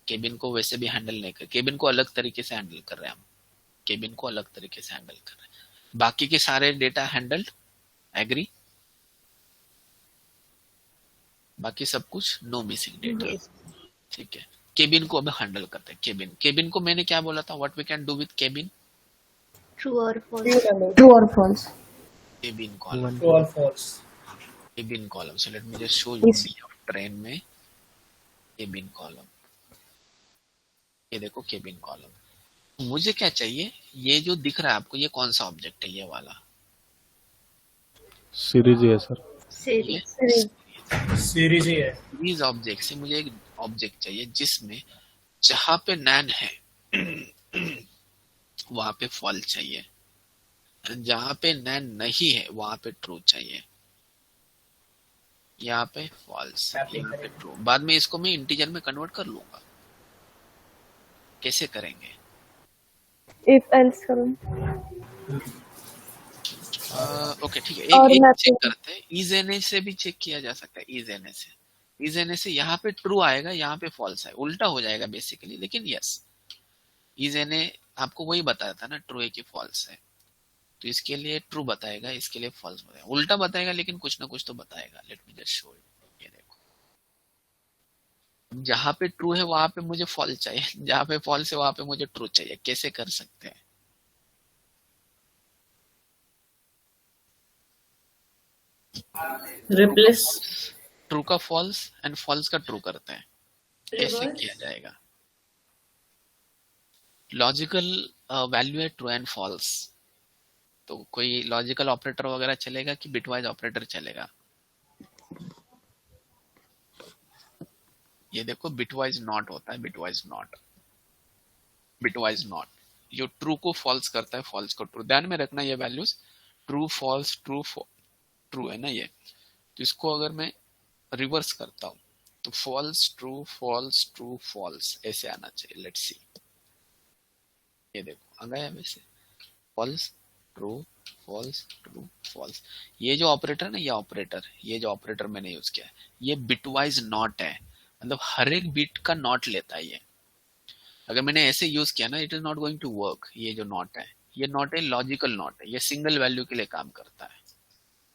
केबिन को वैसे भी हैंडल नहीं कर, केबिन को अलग तरीके से हैंडल कर रहे हैं हम, केबिन को अलग तरीके से हैंडल कर रहे हैं। बाकी के सारे डेटा हैंडल्ड, एग्री, बाकी सब कुछ नो मिसिंग डेटा, ठीक है। केबिन को अब हैंडल करते हैं। केबिन को मैंने क्या बोला था, what we can do with cabin, True or false? True or false? Cabin column, True or false? Cabin column. So let me just show you train में केबिन कॉलम, ये देखो केबिन कॉलम। मुझे क्या चाहिए, ये जो दिख रहा है आपको, ये कौन सा ऑब्जेक्ट है, ये वाला सीरीज ही है सर। Series. सीरीज ही है। सीरीज ऑब्जेक्ट से मुझे एक ऑब्जेक्ट चाहिए जिसमें जहां पे नैन है वहां पे फॉल चाहिए, जहां पे नैन नहीं है वहां पे ट्रू चाहिए। यहाँ पे फॉल्स, यहाँ पे ट्रू। बाद में इसको मैं इंटीजर में कन्वर्ट कर लूंगा। कैसे करेंगे, If else करो। ओके ठीक है, और एक मैं चेक करते हैं, इज से भी चेक किया जा सकता है। इज एन से यहाँ पे ट्रू आएगा, यहाँ पे फॉल्स है, उल्टा हो जाएगा बेसिकली, लेकिन यस इज एन आपको वही बताया था ना, ट्रू है कि फॉल्स है, तो इसके लिए ट्रू बताएगा, इसके लिए फॉल्स बताएगा, उल्टा बताएगा, लेकिन कुछ ना कुछ तो बताएगा। Late me just show you, ये देखो, जहां पे ट्रू है वहां पे मुझे फॉल्स चाहिए, जहां पे फॉल्स है वहां पे मुझे ट्रू चाहिए। कैसे कर सकते हैं, Replace. ट्रू का फॉल्स एंड फॉल्स का ट्रू करते हैं, कैसे किया जाएगा। लॉजिकल वैल्यू है ट्रू एंड फॉल्स, तो कोई लॉजिकल ऑपरेटर वगैरह चलेगा कि बिटवाइज ऑपरेटर चलेगा। ये देखो बिटवाइज नॉट होता है, बिटवाइज नॉट ये ट्रू को फॉल्स करता है, फॉल्स को ट्रू। ध्यान में रखना ये वैल्यूज, ट्रू फॉल्स ट्रू है ना ये। तो इसको अगर मैं रिवर्स करता हूं तो फॉल्स ट्रू फॉल्स ऐसे आना चाहिए। लेट्स सी, ये देखो आ गया वैसे, फॉल्स ट्रू फॉल्स। ये जो ऑपरेटर ना, ये जो ऑपरेटर मैंने यूज किया है, ये बिटवाइज नॉट है, मतलब हर एक बिट का नॉट लेता है ये। अगर मैंने ऐसे यूज किया ना, it is not going to work. ये जो नॉट है, ये नॉट है लॉजिकल नॉट है, ये सिंगल वैल्यू के लिए काम करता है,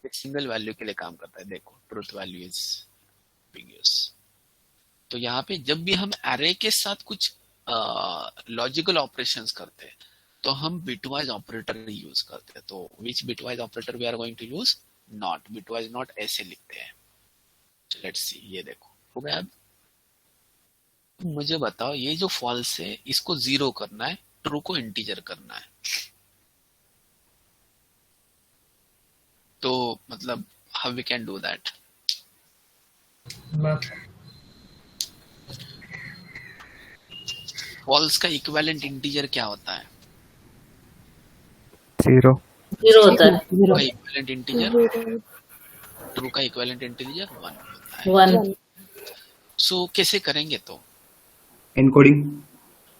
ये सिंगल वैल्यू के लिए काम करता है। देखो ट्रुथ वैल्यू इज ambiguous। तो यहाँ पे जब भी हम एरे के साथ कुछ लॉजिकल ऑपरेशंस करते हैं तो हम बिटवाइज ऑपरेटर यूज करते हैं। तो which bitwise operator we are going to use? Not. Bitwise not ऐसे लिखते हैं। लेट्स सी, ये देखो हो गया। अब मुझे बताओ, ये जो फॉल्स है इसको जीरो करना है, ट्रू को इंटीजर करना है, तो मतलब how we can do that? False का इक्विवेलेंट इंटीजर क्या होता है? 0 जीरो होता है। ट्रू का इक्विवेलेंट इंटीजर, ट्रू का इक्विवेलेंट इंटीजर 1 होता है। 1 सो कैसे करेंगे? तो एनकोडिंग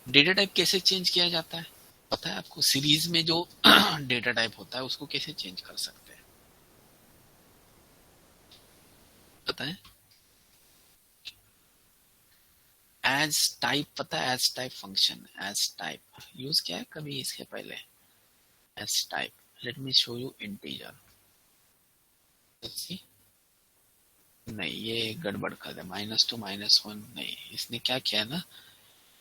डेटा टाइप कैसे चेंज किया जाता है पता है आपको? सीरीज में जो डेटा टाइप होता है उसको कैसे चेंज कर सकते हैं पता है? एज टाइप, पता है astype function, astype use किया है कभी इसके पहले? Astype, let me show you integer. नहीं, ये गड़बड़ कर दे, -2 -1 नहीं, इसने क्या किया ना,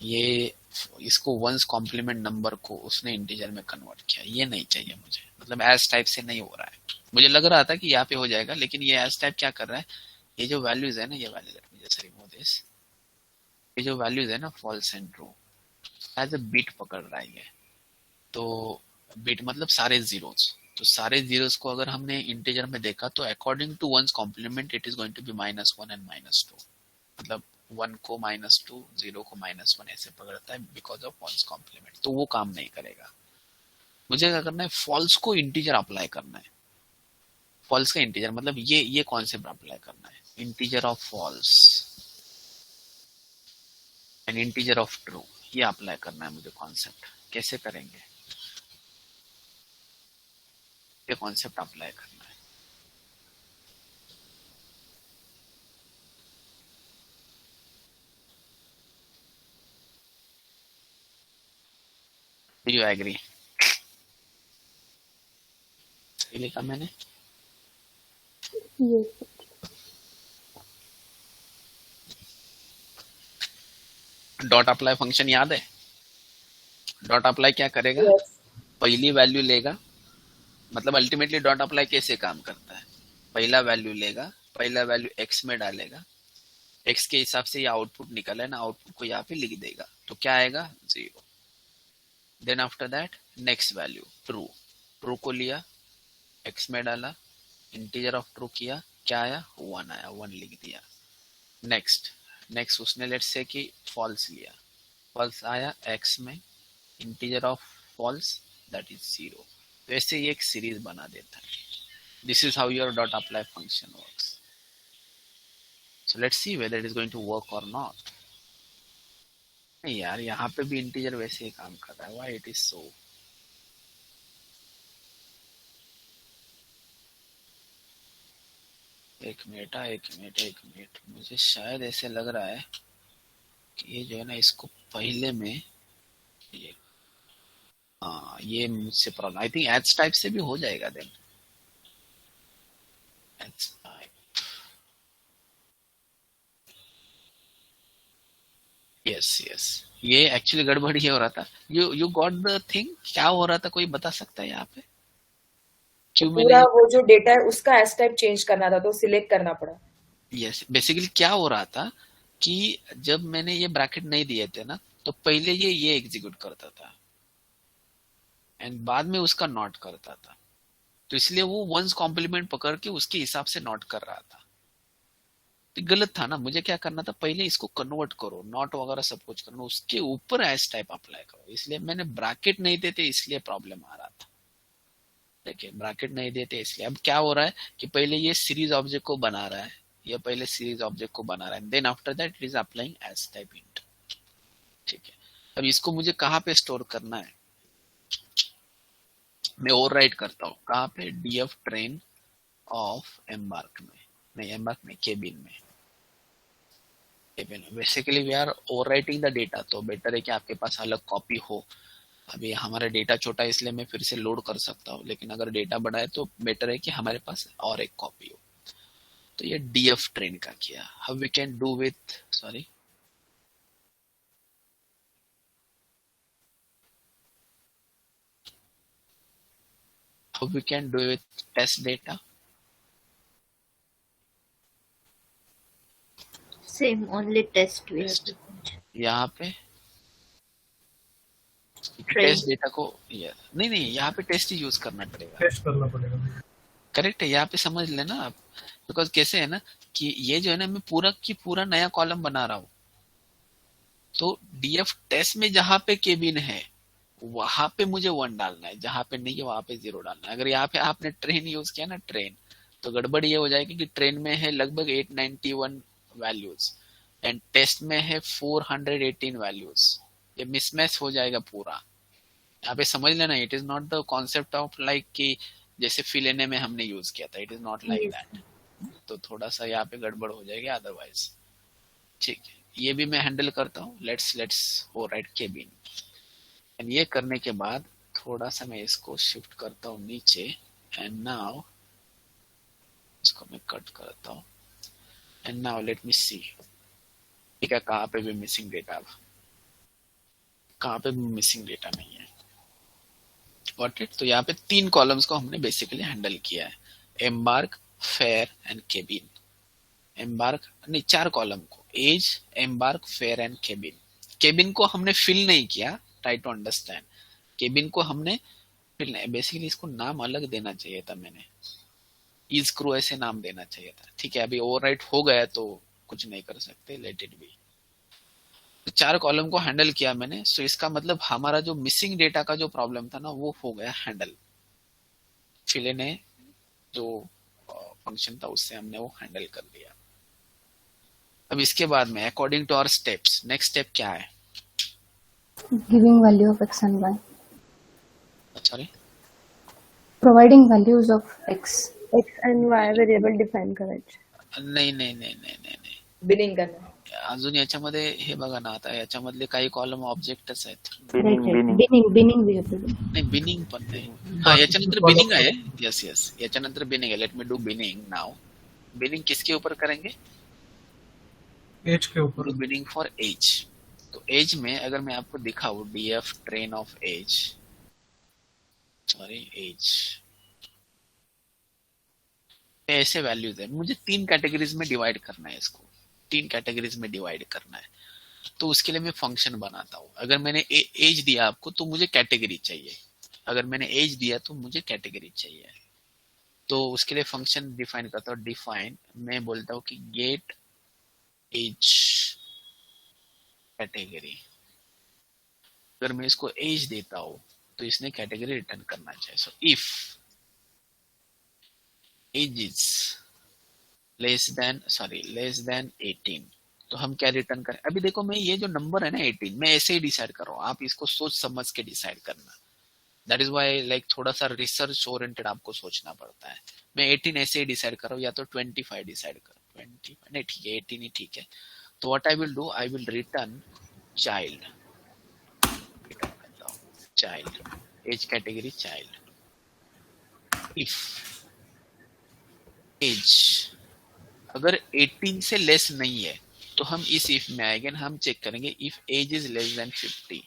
ये इसको वंस कॉम्प्लीमेंट नंबर को उसने इंटीजर में कन्वर्ट किया। ये नहीं चाहिए मुझे, मतलब एज टाइप से नहीं हो रहा है। मुझे लग रहा था कि यहाँ पे हो जाएगा, लेकिन ये एज टाइप क्या कर रहा है, ये जो वैल्यूज है ना, ये value, let me just remove this, ये जो वैल्यूज है ना false and true, as a bit पकड़ रहा है ये। तो बिट मतलब सारे जीरोस, तो सारे जीरोस को अगर हमने इंटीजर में देखा तो according to one's complement it is going to be -1 and -2, मतलब 1 को -2, 0 को -1 ऐसे पकड़ता है बिकॉज ऑफ वंस कॉम्प्लीमेंट। तो वो काम नहीं करेगा। मुझे क्या करना है, फॉल्स को इंटीजर अप्लाई करना है। फॉल्स का इंटीजर मतलब ये कॉन्सेप्ट अप्लाई करना है, integer of false and integer of true, ये अप्लाई करना है मुझे कॉन्सेप्ट। कैसे करेंगे? ये कॉन्सेप्ट अप्लाई करना है। Do you agree? सही लिखा मैंने? Yes. डॉट अप्लाई फंक्शन याद है? डॉट अप्लाई क्या करेगा? Yes. पहली वैल्यू लेगा, मतलब अल्टीमेटली डॉट अप्लाई कैसे काम करता है, पहला वैल्यू लेगा, पहला वैल्यू एक्स में डालेगा, एक्स के हिसाब से ये आउटपुट निकला है ना, आउटपुट को यहाँ पे लिख देगा, तो क्या आएगा 0। Then after that next value true, true को लिया, एक्स में डाला, इंटीजर ऑफ ट्रू किया, क्या आया 1 आया, 1 लिख दिया। नेक्स्ट उसने लेट्स से कि फॉल्स लिया, फॉल्स आया एक्स में, integer of false that is 0। तो ऐसे ये एक सीरीज बना देता है। This is how your dot apply function works. So let's see whether it is going to work और नॉट। नहीं यार, यहाँ पे भी इंटीजर वैसे ही काम कर रहा है, व्हाई इट इज सो? एक मिनट, मुझे शायद ऐसे लग रहा है कि ये जो है ना, इसको पहले में ये, हाँ ये मुझसे problem, I think H type से भी हो जाएगा देन। एच टाइप, यस, ये एक्चुअली गड़बड़ ये हो रहा था। You got the thing? क्या हो रहा था, कोई बता सकता है यहाँ पे? क्यों मैंने, पूरा वो जो डेटा है उसका एस टाइप चेंज करना था तो सिलेक्ट करना पड़ा। यस, बेसिकली क्या हो रहा था कि जब मैंने ये ब्रैकेट नहीं दिए थे ना, तो पहले ये एग्जीक्यूट करता था एंड बाद में उसका नॉट करता था, तो इसलिए वो वंस कॉम्प्लीमेंट पकड़ के उसके हिसाब से नॉट कर रहा था। तो गलत था ना, मुझे क्या करना था, पहले इसको कन्वर्ट करो, नॉट वगैरह सब कुछ करना, उसके ऊपर एस टाइप अप्लाई करो। इसलिए मैंने ब्रैकेट नहीं देते, इसलिए प्रॉब्लम आ रहा था। देखिए ब्रैकेट नहीं देते इसलिए। अब क्या हो रहा है कि पहले ये सीरीज ऑब्जेक्ट को बना रहा है, ये पहले सीरीज ऑब्जेक्ट को बना रहा है, then after that it is applying astype int. ठीक है, अब इसको मुझे कहाँ पे स्टोर करना है? मैं ओवरराइट करता हूँ, कहाँ पे? df train ऑफ एम्बार्क में, नहीं एम्बार्क में, केबिन में। Basically we are overwriting the data, तो बेटर है कि आपके पास अलग कॉपी हो। अभी हमारा डेटा छोटा है इसलिए मैं फिर से लोड कर सकता हूँ, लेकिन अगर डेटा बड़ा है तो बेटर है कि हमारे पास और एक कॉपी हो। तो ये डीएफ ट्रेन का किया। How we can do with sorry how we can do with test data? Same, only test we have Test. to change. यहाँ पे Train. टेस्ट डेटा को नहीं यहाँ पे टेस्ट ही यूज करना पड़ेगा। टेस्ट करना पड़ेगा। करेक्ट है, यहाँ पे समझ लेना आप। बिकॉज कैसे है ना कि ये जो है ना मैं पूरा की पूरा नया कॉलम बना रहा हूँ, तो डीएफ टेस्ट में जहां पे केबिन है वहां पे मुझे 1 डालना है, जहां पे नहीं है वहां पे 0 डालना है। अगर यहाँ पे आपने ट्रेन यूज किया ना ट्रेन, तो गड़बड़ ये हो जाएगी कि ट्रेन में है लगभग 891 वैल्यूज एंड टेस्ट में है 418 वैल्यूज। ये मिसमैच हो जाएगा पूरा। यहाँ पे समझ लेना, it is not the concept of like कि जैसे फिलेने में हमने यूज किया था, it is not like that. तो थोड़ा सा यहाँ पे गड़बड़ हो जाएगी अदरवाइज। ठीक है, ये भी मैं हैंडल करता हूँ। Let's overwrite cabin. एंड ये करने के बाद थोड़ा सा मैं इसको शिफ्ट करता हूँ नीचे एंड नाउ इसको मैं कट करता हूँ एंड नाउ लेट मी सी ठीक है कहाँ पे भी मिसिंग डेटा, कहाँ पे भी मिसिंग डेटा नहीं है। Got it. तो यहाँ पे 3 कॉलम्स को हमने बेसिकली हैंडल किया है, embark, fare and cabin. Embark नहीं 4 कॉलम को, age, embark, fare and cabin. Cabin को हमने फिल नहीं किया, ट्राई टू अंडरस्टैंड। केबिन को हमने फिल नहीं, बेसिकली इसको नाम अलग देना चाहिए था, मैंने इज क्रू ऐसे नाम देना चाहिए था। ठीक है, अभी ओवरराइट हो गया तो कुछ नहीं कर सकते, लेट इट बी। तो 4 कॉलम को हैंडल किया मैंने। सो इसका मतलब हमारा जो मिसिंग डेटा का जो प्रॉब्लम था ना वो हो गया हैंडल। फिले ने जो फंक्शन था उससे हमने वो हैंडल कर दिया। अब इसके बाद में according to our steps, next step क्या है? Giving value of x and y. सॉरी, Providing values of x. X and Y variable define करायचे. नाही. बिलिंग करना. अजून याच्यामध्ये हे बघा ना, आता याच्यामधले काही कॉलम ऑब्जेक्टच आहेत. Binning we have to do. नाही बिनिंग पण नाही. हा याच्यानंतर बिनिंग आहे. यस याच्यानंतर बिनिंग आहे. Let me do binning now. Binning किसके ऊपर करेंगे? एज के ऊपर। Binning for age. तो एज में अगर मैं आपको दिखाऊं DF train of age, sorry age, ऐसे वैल्यूज है। मुझे 3 कैटेगरीज में डिवाइड करना है इसको, 3 कैटेगरीज में डिवाइड करना है। तो उसके लिए मैं फंक्शन बनाता हूँ। अगर मैंने एज दिया आपको तो मुझे कैटेगरी चाहिए, अगर मैंने एज दिया तो मुझे कैटेगरी चाहिए। तो उसके लिए फंक्शन डिफाइन करता हूँ। डिफाइन मैं बोलता हूँ कि गेट एज कैटेगरी। अगर मैं इसको एज देता हूं तो इसने कैटेगरी रिटर्न करना चाहिए। So if age is less than 18 तो हम क्या रिटर्न करें? अभी देखो मैं ये जो नंबर है ना 18, मैं ऐसे ही डिसाइड कर रहा हूँ, आप इसको सोच समझ के डिसाइड करना। दैट इज व्हाई लाइक थोड़ा सा रिसर्च ओरिएंटेड आपको सोचना पड़ता है। मैं 18 ऐसे ही डिसाइड कर रहा हूँ, या तो 25 डिसाइड करो। 20 नहीं ठीक है, 18 ही ठीक है। तो what I will do, I will return child, age category child. If age अगर 18 से लेस नहीं है तो हम इस इफ में आएंगे, हम चेक करेंगे if age is less than 50,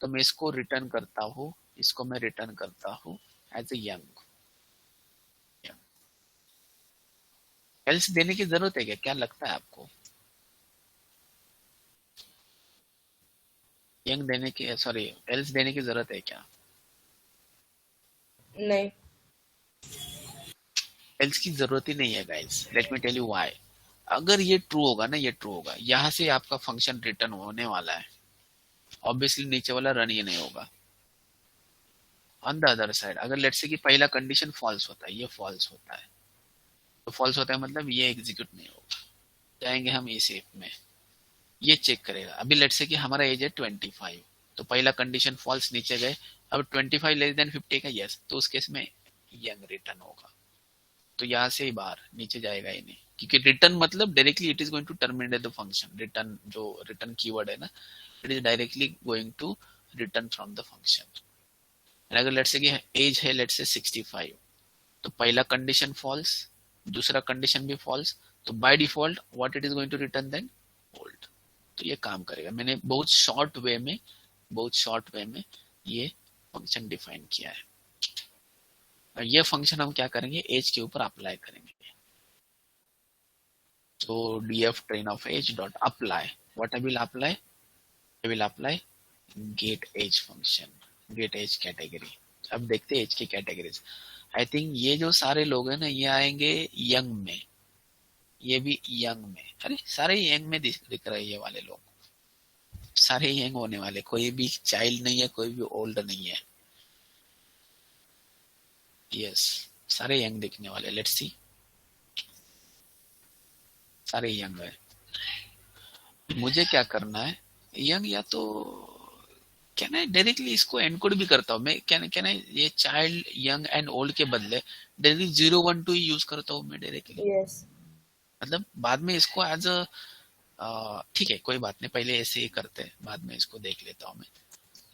तो मैं इसको रिटर्न करता हूँ, इसको मैं रिटर्न करता हूँ एज ए यंग। एल्स देने की जरूरत है क्या लगता है आपको? यंग देने की एल्स देने की जरूरत है क्या? नहीं, एल्स की जरूरत ही नहीं है guys. Let me tell you why. अगर ये ट्रू होगा ना, ये ट्रू होगा, यहां से आपका फंक्शन रिटर्न होने वाला है। ऑब्वियसली नीचे वाला रन ही नहीं होगा। ऑन द अदर साइड अगर लेट्स से कि पहला कंडीशन फॉल्स होता है, ये फॉल्स होता है, तो फॉल्स होता है मतलब ये एग्जीक्यूट नहीं होगा। जाएंगे हम इस इफ में, ये चेक करेगा। अभी लेट्स से कि हमारा एज है 25, तो पहला कंडीशन फॉल्स, नीचे गए। अब 25 लेस देन 50 का यस, तो उस केस में यंग रिटर्न होगा। तो यहां से ही बाहर, नीचे जाएगा ही नहीं। क्योंकि रिटर्न मतलब directly it is going to terminate the function. Return जो रिटर्न कीवर्ड है ना, it is directly going to return from the function. अगर लेट्स से कि एज है लेट्स से 65, तो पहला कंडीशन फॉल्स, दूसरा कंडीशन भी फॉल्स, तो by default what it is going to return then old. तो ये काम करेगा. मैंने बहुत शॉर्ट वे में ये फंक्शन डिफाइन किया है. और ये फंक्शन हम क्या करेंगे, एज के ऊपर अप्लाई करेंगे. तो df train of age dot apply, what I will apply get age function, get age category. अब देखते हैं एज की कैटेगरीज. आई थिंक ये जो सारे लोग हैं ना, ये आएंगे यंग में, ये भी यंग में. अरे सारे यंग में दिख रहे हैं ये वाले लोग, सारे यंग होने वाले, कोई भी चाइल्ड नहीं है, कोई भी ओल्ड नहीं है. यस, सारे यंग दिखने वाले. लेट्स सी, सारे यंग है. मुझे क्या करना है, यंग या तो क्या ना डायरेक्टली इसको एनकोड भी करता हूँ मैं. क्या ना ये चाइल्ड यंग एंड ओल्ड के बदले डायरेक्टली 0 1 2 यूज करता हूँ मैं डायरेक्टली. Yes. मतलब बाद में इसको एज अ, ठीक है कोई बात नहीं, पहले ऐसे ही करते हैं, बाद में इसको देख लेता हूँ मैं.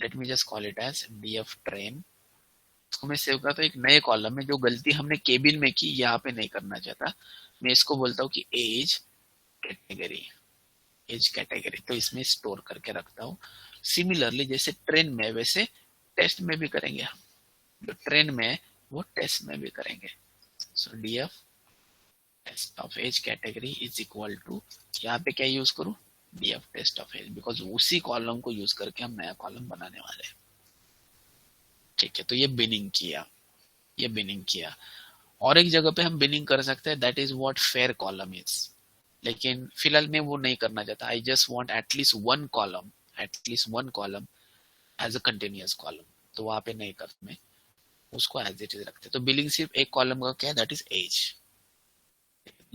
Let me just call it as df train. इसको मैं सेव करता हूँ एक नए कॉलम में. जो गलती हमने केबिन में की यहाँ पे नहीं करना चाहता. मैं इसको बोलता हूँ कि एज कैटेगरी, तो इसमें स्टोर करके रखता हूँ. सिमिलरली जैसे ट्रेन में वैसे टेस्ट में भी करेंगे हम. जो ट्रेन में है वो टेस्ट में भी करेंगे. So df test of age category is equal to, यहाँ पे क्या यूज करूँ, df test of age, because उसी कॉलम को यूज करके हम नया कॉलम बनाने वाले हैं. ठीक है, तो ये बिनिंग किया. और एक जगह पे हम बिनिंग कर सकते हैं, that is what fare column is. लेकिन फिलहाल मैं वो नहीं करना चाहता. I just want at least one column as a continuous column. तो वहां पे नहीं करते, मैं उसको एज इट इज रखते. तो बिलिंग सिर्फ एक कॉलम का क्या है, दैट इज एज.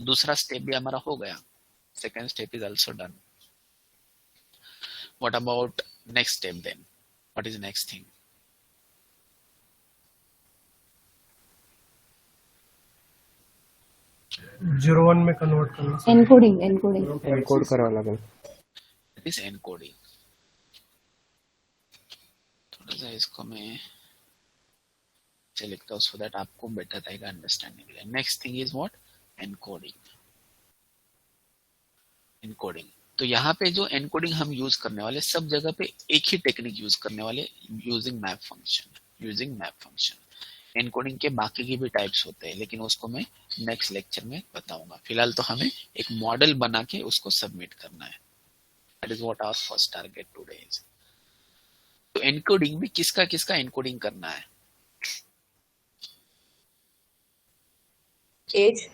दूसरा स्टेप भी हमारा हो गया. Second step is also done. What about next step then, what is next thing? 01 में कन्वर्ट करना. एनकोडिंग एनकोड करावा लागेल. That is encoding. थोड़ा सा इसको मैं से लिखता हूँ सो दैट आपको बेटर रहेगा अंडरस्टैंडिंग के लिए. Next thing is what, encoding. तो यहाँ पे जो एनकोडिंग हम यूज करने वाले, सब जगह पे एक ही टेक्निक यूज करने वाले, यूजिंग मैप फंक्शन. एनकोडिंग के बाकी के भी टाइप्स होते हैं, लेकिन उसको मैं नेक्स्ट लेक्चर में बताऊंगा. फिलहाल तो हमें एक मॉडल बना के उसको सबमिट करना है. That is what our first target today is. तो एनकोडिंग में किसका एनकोडिंग करना है? एज,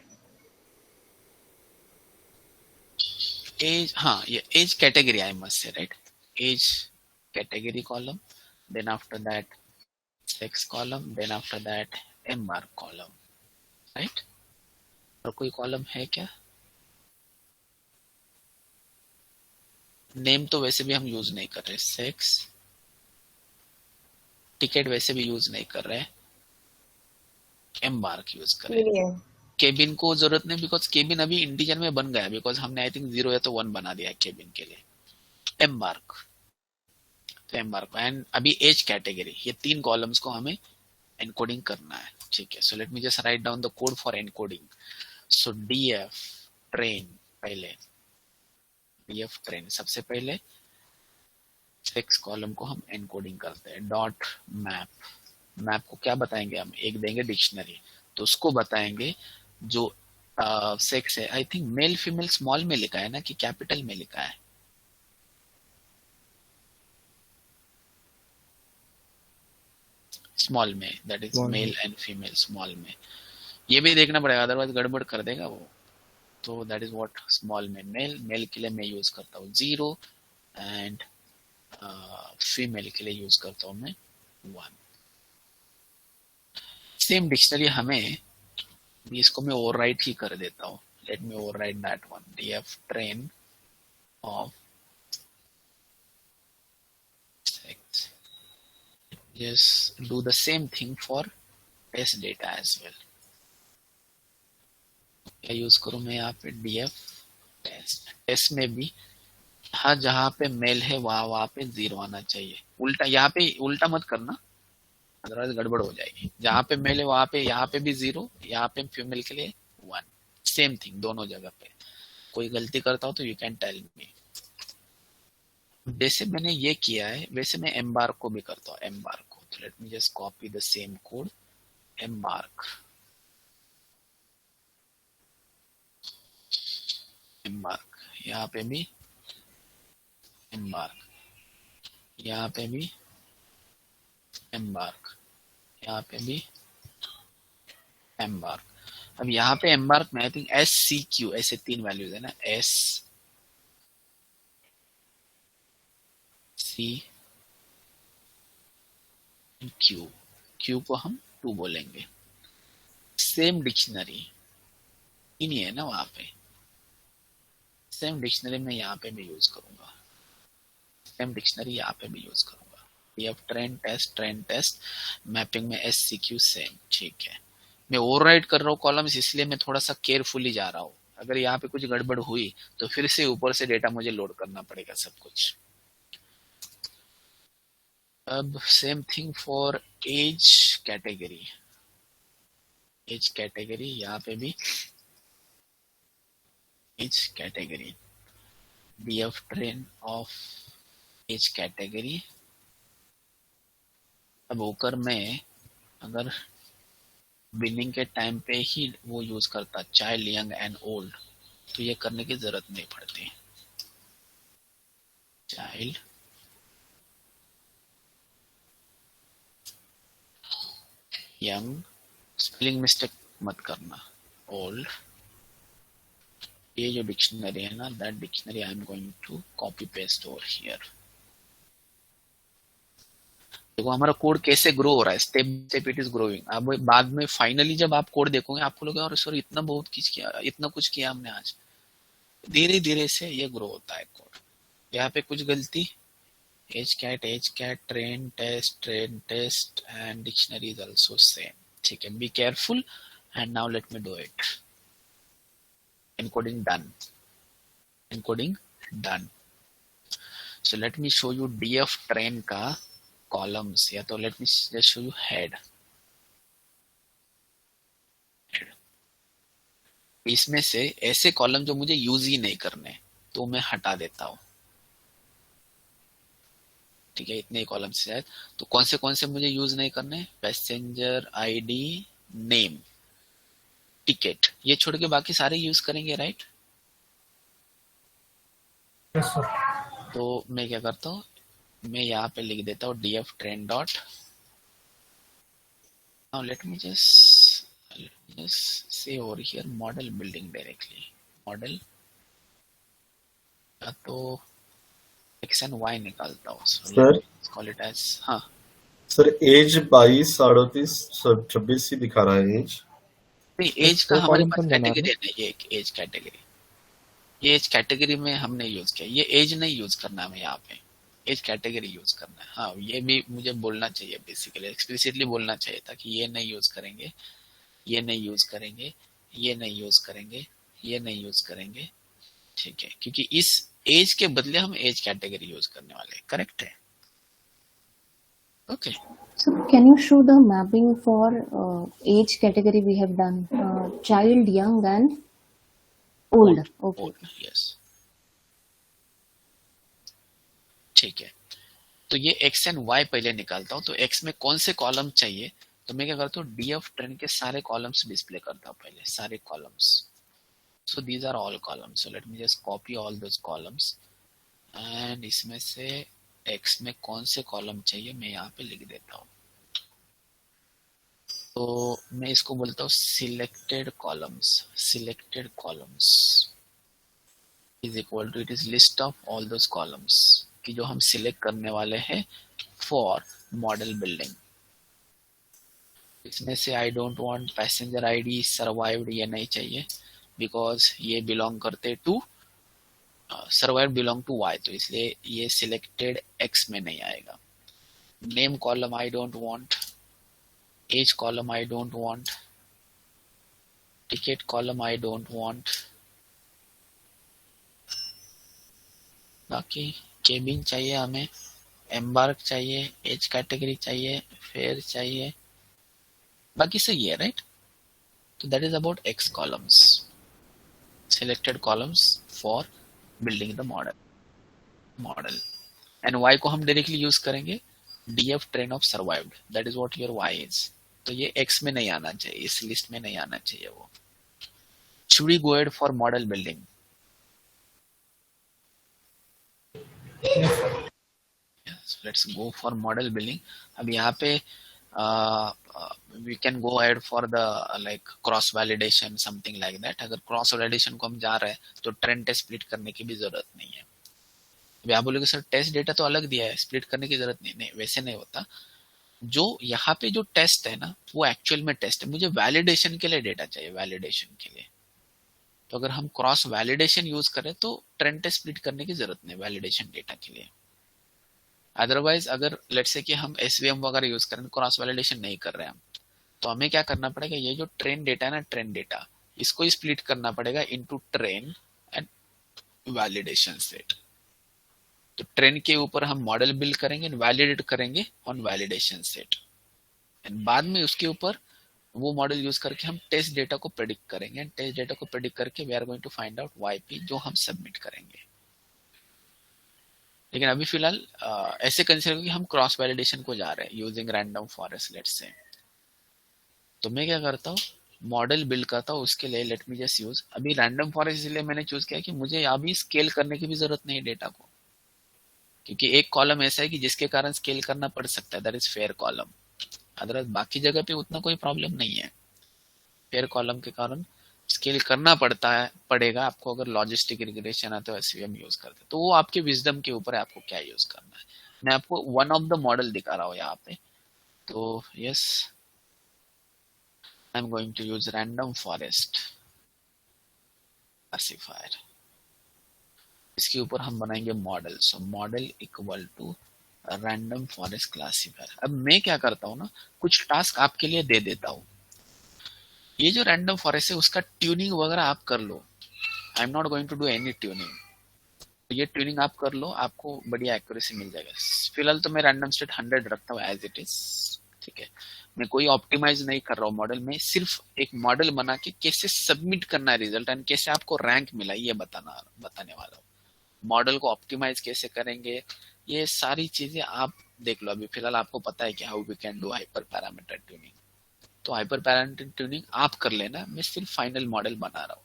हाँ, ये age category I must say, right. Age category column, then after that sex column, then after that embark column, right. और कोई column है क्या? नेम तो वैसे भी हम यूज नहीं कर रहे. सेक्स, टिकट वैसे भी यूज नहीं कर रहे. एम्बार्क यूज कर रहे हैं. केबिन को जरूरत नहीं, बिकॉज केबिन अभी इंटीजर में बन गया, बिकॉज हमने आई थिंक 0 या तो 1 बना दिया है केबिन के लिए. एम्बार्क, तो एम्बार्क एंड अभी एज कैटेगरी, ये 3 कॉलम्स को हमें एनकोडिंग करना है. ठीक है, सो let me just write down the code for encoding. So df train, पहले df train सबसे पहले सेक्स कॉलम को हम एनकोडिंग करते हैं. डॉट मैप को क्या बताएंगे हम, एक देंगे डिक्शनरी, तो उसको बताएंगे जो सेक्स है. I think male female small में लिखा है ना, कि कैपिटल में लिखा है? स्मॉल में, that is male and female small में. ये भी देखना पड़ेगा, अदरवाइज गड़बड़ कर देगा वो. तो दैट इज व्हाट, स्मॉल में मेल के लिए मैं यूज करता हूँ 0 एंड फीमेल के लिए यूज करता हूँ मैं 1. सेम डिक्शनरी हमें, इसको मैं ओवरराइट ही कर देता हूँ. Let me overwrite that one. df train of sex. Just do the same thing for test data as well. क्या यूज करूं मैं यहाँ पे? df test. टेस्ट में भी हाँ, जहाँ पे मेल है वहां पे 0 आना चाहिए। उल्टा यहाँ पे उल्टा मत करना, अदरवाइज गड़बड़ हो जाएगी। जहाँ पे मेल है वहां पे, यहाँ पे भी 0, यहाँ पे फीमेल के लिए 1। सेम थिंग दोनों जगह पे। कोई गलती करता हो तो यू कैन टेल मी। जैसे मैंने ये किया है वैसे मैं एम्बार्क को भी करता हूँ। एम्बार्क को, तो let me just copy the same code. Embark, embark, यहाँ पे भी एम्बार्क, यहाँ पे भी एम्बार्क, यहाँ पे भी एम्बार्क। अब यहाँ पे एम्बार्क में आई थिंक SCQ ऐसे 3 वैल्यूज है ना, SCQ। Q को हम 2 बोलेंगे। सेम डिक्शनरी नहीं है ना वहां पे, सेम डिक्शनरी में यहाँ पे भी यूज करूंगा। सेम डिक्शनरी यहाँ पे भी यूज करूंगा। ये ट्रेन टेस्ट मैपिंग में SCQ सेम। ठीक है, मैं ओवरराइड कर रहा हूँ कॉलम्स, इसलिए मैं थोड़ा सा केयरफुली जा रहा हूँ। अगर यहाँ पे कुछ गड़बड़ हुई तो फिर से ऊपर से डेटा मुझे लोड करना पड़ेगा सब कुछ। अब same thing for age category. Age category यहाँ पे भी age category, df train of age category. अब होकर मैं अगर बिनिंग के टाइम पे ही वो यूज करता चाइल्ड, यंग एंड ओल्ड, तो ये करने की जरूरत नहीं पड़ती। चाइल्ड, यंग, स्पेलिंग मिस्टेक मत करना, ओल्ड। ये जो डिक्शनरी है ना, that dictionary I am going to copy paste over here. देखो हमारा कोड कैसे ग्रो हो रहा है, step by step it is growing. अब बाद में फाइनली जब आप कोड देखोगे आपको लगेगा और सर इतना बहुत कुछ किया, इतना कुछ किया हमने आज। धीरे धीरे से ये ग्रो होता है कोड। यहाँ पे कुछ गलती, age cat, train test and dictionary is also same. ठीक है, be careful and now let me do it. Encoding done. So let me show you df train का columns, या तो let me just show you head। इसमें से ऐसे column जो मुझे यूज ही नहीं करने तो मैं हटा देता हूं। ठीक है, इतने कॉलम से शायद। तो कौन से मुझे यूज नहीं करने? पैसेंजर आईडी, नेम, टिकट, ये छोड़ के बाकी सारे यूज करेंगे, राइट? Yes sir. तो मैं क्या करता हूँ, मैं यहाँ पे लिख देता हूँ df train dot. Now let me just say over here model building directly. Model या तो x and y निकालता हूँ। सर कॉल इट एज, हाँ सर एज 22, 38, 26 ही दिखा रहा है एज। नहीं, एज का हमारे पास कैटेगरी है ना, ये एक एज कैटेगरी। ये एज कैटेगरी में हमने यूज किया, ये एज नहीं यूज करना हमें यहाँ पे, एज कैटेगरी यूज करना है। हाँ, ये भी मुझे बोलना चाहिए, बेसिकली एक्सप्लिसिटली बोलना चाहिए था कि ये नहीं यूज करेंगे, ये नहीं यूज करेंगे, ये नहीं यूज करेंगे, ये नहीं यूज करेंगे। ठीक है, क्योंकि इस एज के बदले हम एज कैटेगरी यूज करने वाले हैं। करेक्ट है? Okay. So can you show the mapping for age category we have done? Child, young and old. Okay. Yes, ठीक है। तो ये x एंड y पहले निकालता हूँ। तो x में कौन से कॉलम चाहिए, तो मैं क्या करता हूँ, df train के सारे कॉलम्स डिस्प्ले करता हूँ पहले, सारे columns. So these are all columns. So let me just copy all those columns and इसमें से x में कौन से कॉलम चाहिए मैं यहाँ पे लिख देता हूँ। तो मैं इसको बोलता हूँ selected columns is equal to, it is list of all those columns कि जो हम सिलेक्ट करने वाले हैं फॉर मॉडल बिल्डिंग। इसमें से I don't want passenger ID, survived, ये नहीं चाहिए बिकॉज ये बिलोंग करते to survived belong to Y, तो इसलिए ये सिलेक्टेड एक्स में नहीं आएगा। Name column I don't want, age column I don't want. Ticket column I don't want. बाकी केबिन चाहिए हमें, एम्बार्क चाहिए, एज कैटेगरी चाहिए, फेयर चाहिए, बाकी सही है राइट. तो that is about X columns, selected columns for building the model. And Y को हम डायरेक्टली यूज करेंगे, DF train of survived, that is what your Y is. तो ये एक्स में नहीं आना चाहिए, इस लिस्ट में नहीं आना चाहिए वो. Should we go ahead for model building? Let's go for model building. अब यहाँ पे we can go ahead for the like cross validation something like that. अगर क्रॉस वैलिडेशन को हम जा रहे हैं तो ट्रेंड टेस्ट स्प्लिट करने की भी जरूरत नहीं है. अभी आप बोलोगे सर टेस्ट डेटा तो अलग दिया है, स्प्लिट करने की जरूरत नहीं. नहीं, वैसे नहीं होता. जो यहाँ पे जो टेस्ट है ना वो एक्चुअल में टेस्ट है, मुझे वैलिडेशन के लिए डेटा चाहिए, वैलिडेशन के लिए. तो अगर हम क्रॉस वैलिडेशन यूज करें तो ट्रेंड टेस्ट स्प्लिट करने की जरूरत नहीं वैलिडेशन डेटा के लिए. अदरवाइज अगर लेट्स से कि हम एसवीएम वगैरह यूज करें, क्रॉस वैलिडेशन नहीं कर रहे हैं हम, तो हमें क्या करना पड़ेगा, ये जो ट्रेन डेटा है ना, ट्रेन डेटा, इसको स्प्लिट करना पड़ेगा into train and validation set. तो ट्रेन के ऊपर हम मॉडल बिल्ड करेंगे, वैलिडेट करेंगे ऑन वैलिडेशन सेट, एंड बाद में उसके ऊपर वो मॉडल यूज करके हम टेस्ट डेटा को प्रेडिक्ट करेंगे. एंड टेस्ट डेटा को प्रेडिक्ट करके we are going to find out YP जो हम सबमिट करेंगे. लेकिन अभी फिलहाल ऐसे कंसीडर कि हम क्रॉस वैलिडेशन को जा रहे हैं using random forest let's say. तो मैं क्या करता हूँ, मॉडल बिल्ड करता हूँ, उसके लिए लेट मी जस्ट यूज. अभी रैंडम फॉरेस्ट इसलिए मैंने चूज किया कि मुझे अभी स्केल करने की भी जरूरत नहीं है डेटा को, क्योंकि एक कॉलम ऐसा है कि जिसके कारण स्केल करना पड़ सकता है, that is fair column. Otherwise बाकी जगह पे उतना कोई प्रॉब्लम नहीं है. फेयर कॉलम के कारण स्केल करना पड़ेगा आपको अगर लॉजिस्टिक रिग्रेशन आता है, एसवीएम यूज करते हैं. तो वो आपके विजडम के ऊपर है आपको क्या यूज करना है. मैं आपको वन ऑफ द मॉडल दिखा रहा हूँ यहाँ पे. तो yes, I am going to use random forest classifier. इसके ऊपर हम बनाएंगे model. So model equal to random forest classifier. अब मैं क्या करता हूँ ना, कुछ टास्क आपके लिए दे देता हूँ. ये जो रैंडम फॉरेस्ट है उसका ट्यूनिंग वगैरह आप कर लो. I am not going to do any tuning. ये ट्यूनिंग आप कर लो, आपको बढ़िया एक्यूरेसी मिल जाएगा. फिलहाल तो मैं रैंडम स्टेट 100 रखता हूँ एज इट इज. ठीक है, मैं कोई ऑप्टिमाइज नहीं कर रहा हूँ मॉडल में, सिर्फ एक मॉडल बना के कैसे सबमिट करना है रिजल्ट एंड कैसे आपको रैंक मिला ये बताने वाला हूँ. मॉडल को ऑप्टिमाइज कैसे करेंगे ये सारी चीजें आप देख लो. अभी फिलहाल आपको पता है कि how we can do hyper parameter tuning. तो हाइपर पैरामीटर ट्यूनिंग आप कर लेना, मैं सिर्फ फाइनल मॉडल बना रहा हूँ.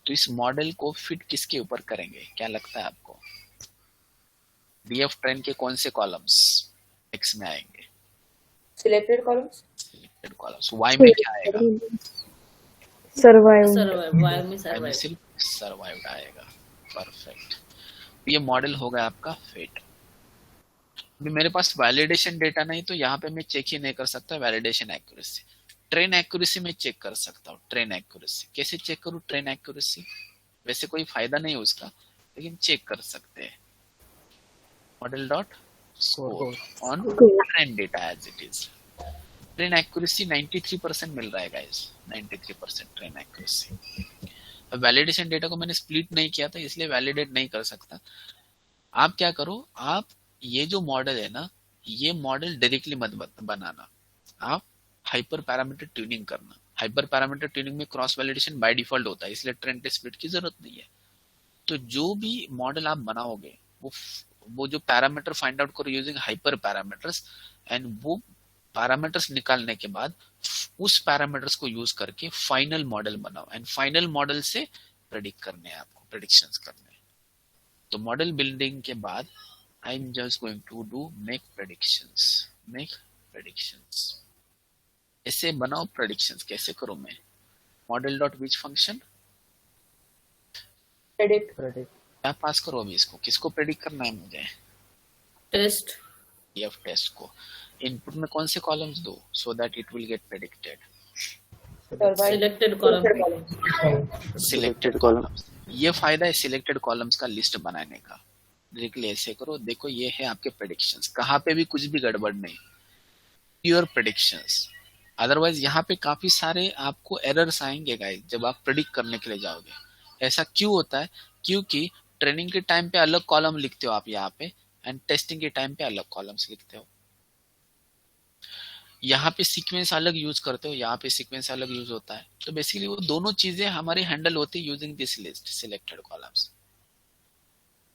तो इस मॉडल को फिट किसके ऊपर करेंगे, क्या लगता है आपको? डीएफ ट्रेन के कौन से कॉलम्स एक्स में आएंगे? Selected columns. Selected columns. Y में क्या आएगा? सर्वाइव. वाई में सर्वाइव. सिर्फ सर्वाइव्ड आएगा. परफेक्ट. ये मॉडल होगा आपका फिट. अभी मेरे पास वैलिडेशन डेटा नहीं तो यहाँ पे मैं चेक ही नहीं कर सकता वैलिडेशन एक्यूरेसी. ट्रेन एक्यूरेसी में चेक कर सकता हूँ. ट्रेन एक्यूरेसी कैसे चेक करूँ? ट्रेन एक्यूरेसी वैसे कोई फायदा नहीं है उसका, लेकिन चेक कर सकते हैं. Model dot score on train data as it is. Train accuracy 93% मिल रहा है गाइस, 93% ट्रेन एक्यूरेसी. अब वैलिडेशन डेटा को मैंने स्प्लिट नहीं किया था इसलिए वैलिडेट नहीं कर सकता. आप क्या करो, आप ये जो मॉडल है ना, ये मॉडल डायरेक्टली मत बनाना, आप हाइपर पैरामीटर ट्यूनिंग करना. हाइपर पैरामीटर ट्यूनिंग में क्रॉस वैलिडेशन बाय डिफॉल्ट होता है, इसलिए ट्रेंड टेस्ट स्प्लिट की जरूरत नहीं है. तो जो भी मॉडल आप बनाओगे वो जो पैरामीटर फाइंड आउट करो यूजिंग हाइपर पैरामीटर्स, एंड वो पैरामीटर्स निकालने के बाद उस पैरामीटर्स को यूज करके फाइनल मॉडल बनाओ. एंड फाइनल मॉडल से प्रेडिक्ट करने हैं आपको, प्रेडिक्शंस करने हैं. तो मॉडल बिल्डिंग के बाद I am just going to do make predictions. ऐसे बनाओ प्रेडिक्शंस. कैसे करूं मैं? Model dot which function predict. क्या पास करो अभी इसको, किसको प्रेडिक्ट करना है मुझे? टेस्ट. डीएफ टेस्ट को. इनपुट में कौन से कॉलम्स दो so that it will get predicted? Selected column. Selected columns. ये फायदा है सिलेक्टेड कॉलम्स का लिस्ट बनाने का. डायरेक्टली ऐसे करो, देखो ये है आपके प्रेडिक्शंस. कहाँ पे भी कुछ भी गड़बड़ नहीं, प्योर प्रेडिक्शंस. अदरवाइज यहाँ पे काफी सारे आपको एरर्स आएंगे गाइस जब आप प्रेडिक्ट करने के लिए जाओगे। ऐसा क्यों होता है? क्योंकि ट्रेनिंग के टाइम पे अलग कॉलम लिखते हो आप यहाँ पे, एंड टेस्टिंग के टाइम पे अलग कॉलम्स लिखते हो। यहाँ पे सीक्वेंस अलग यूज करते हो, यहाँ पे सीक्वेंस अलग यूज होता है। तो बेसिकली वो दोनों चीजें हमारे हैंडल होती है using this list selected columns.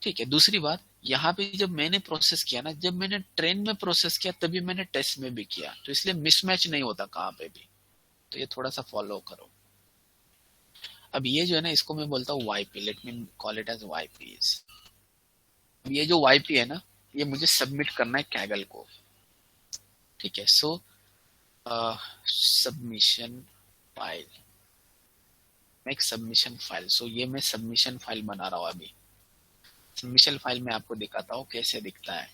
ठीक है। दूसरी बात, यहाँ पे जब मैंने प्रोसेस किया ना, जब मैंने ट्रेन में प्रोसेस किया तभी मैंने टेस्ट में भी किया, तो इसलिए मिसमैच नहीं होता कहाँ पे भी। तो ये थोड़ा सा फॉलो करो। अब ये जो है ना, इसको मैं बोलता हूँ YP, let me call it as YPs. ये जो वाईपी है ना, ये मुझे सबमिट करना है कैगल को। ठीक है। So submission file, make submission file. So ये मैं सबमिशन फाइल बना रहा हूँ अभी। सबमिशन फाइल में आपको दिखाता हूँ कैसे दिखता है।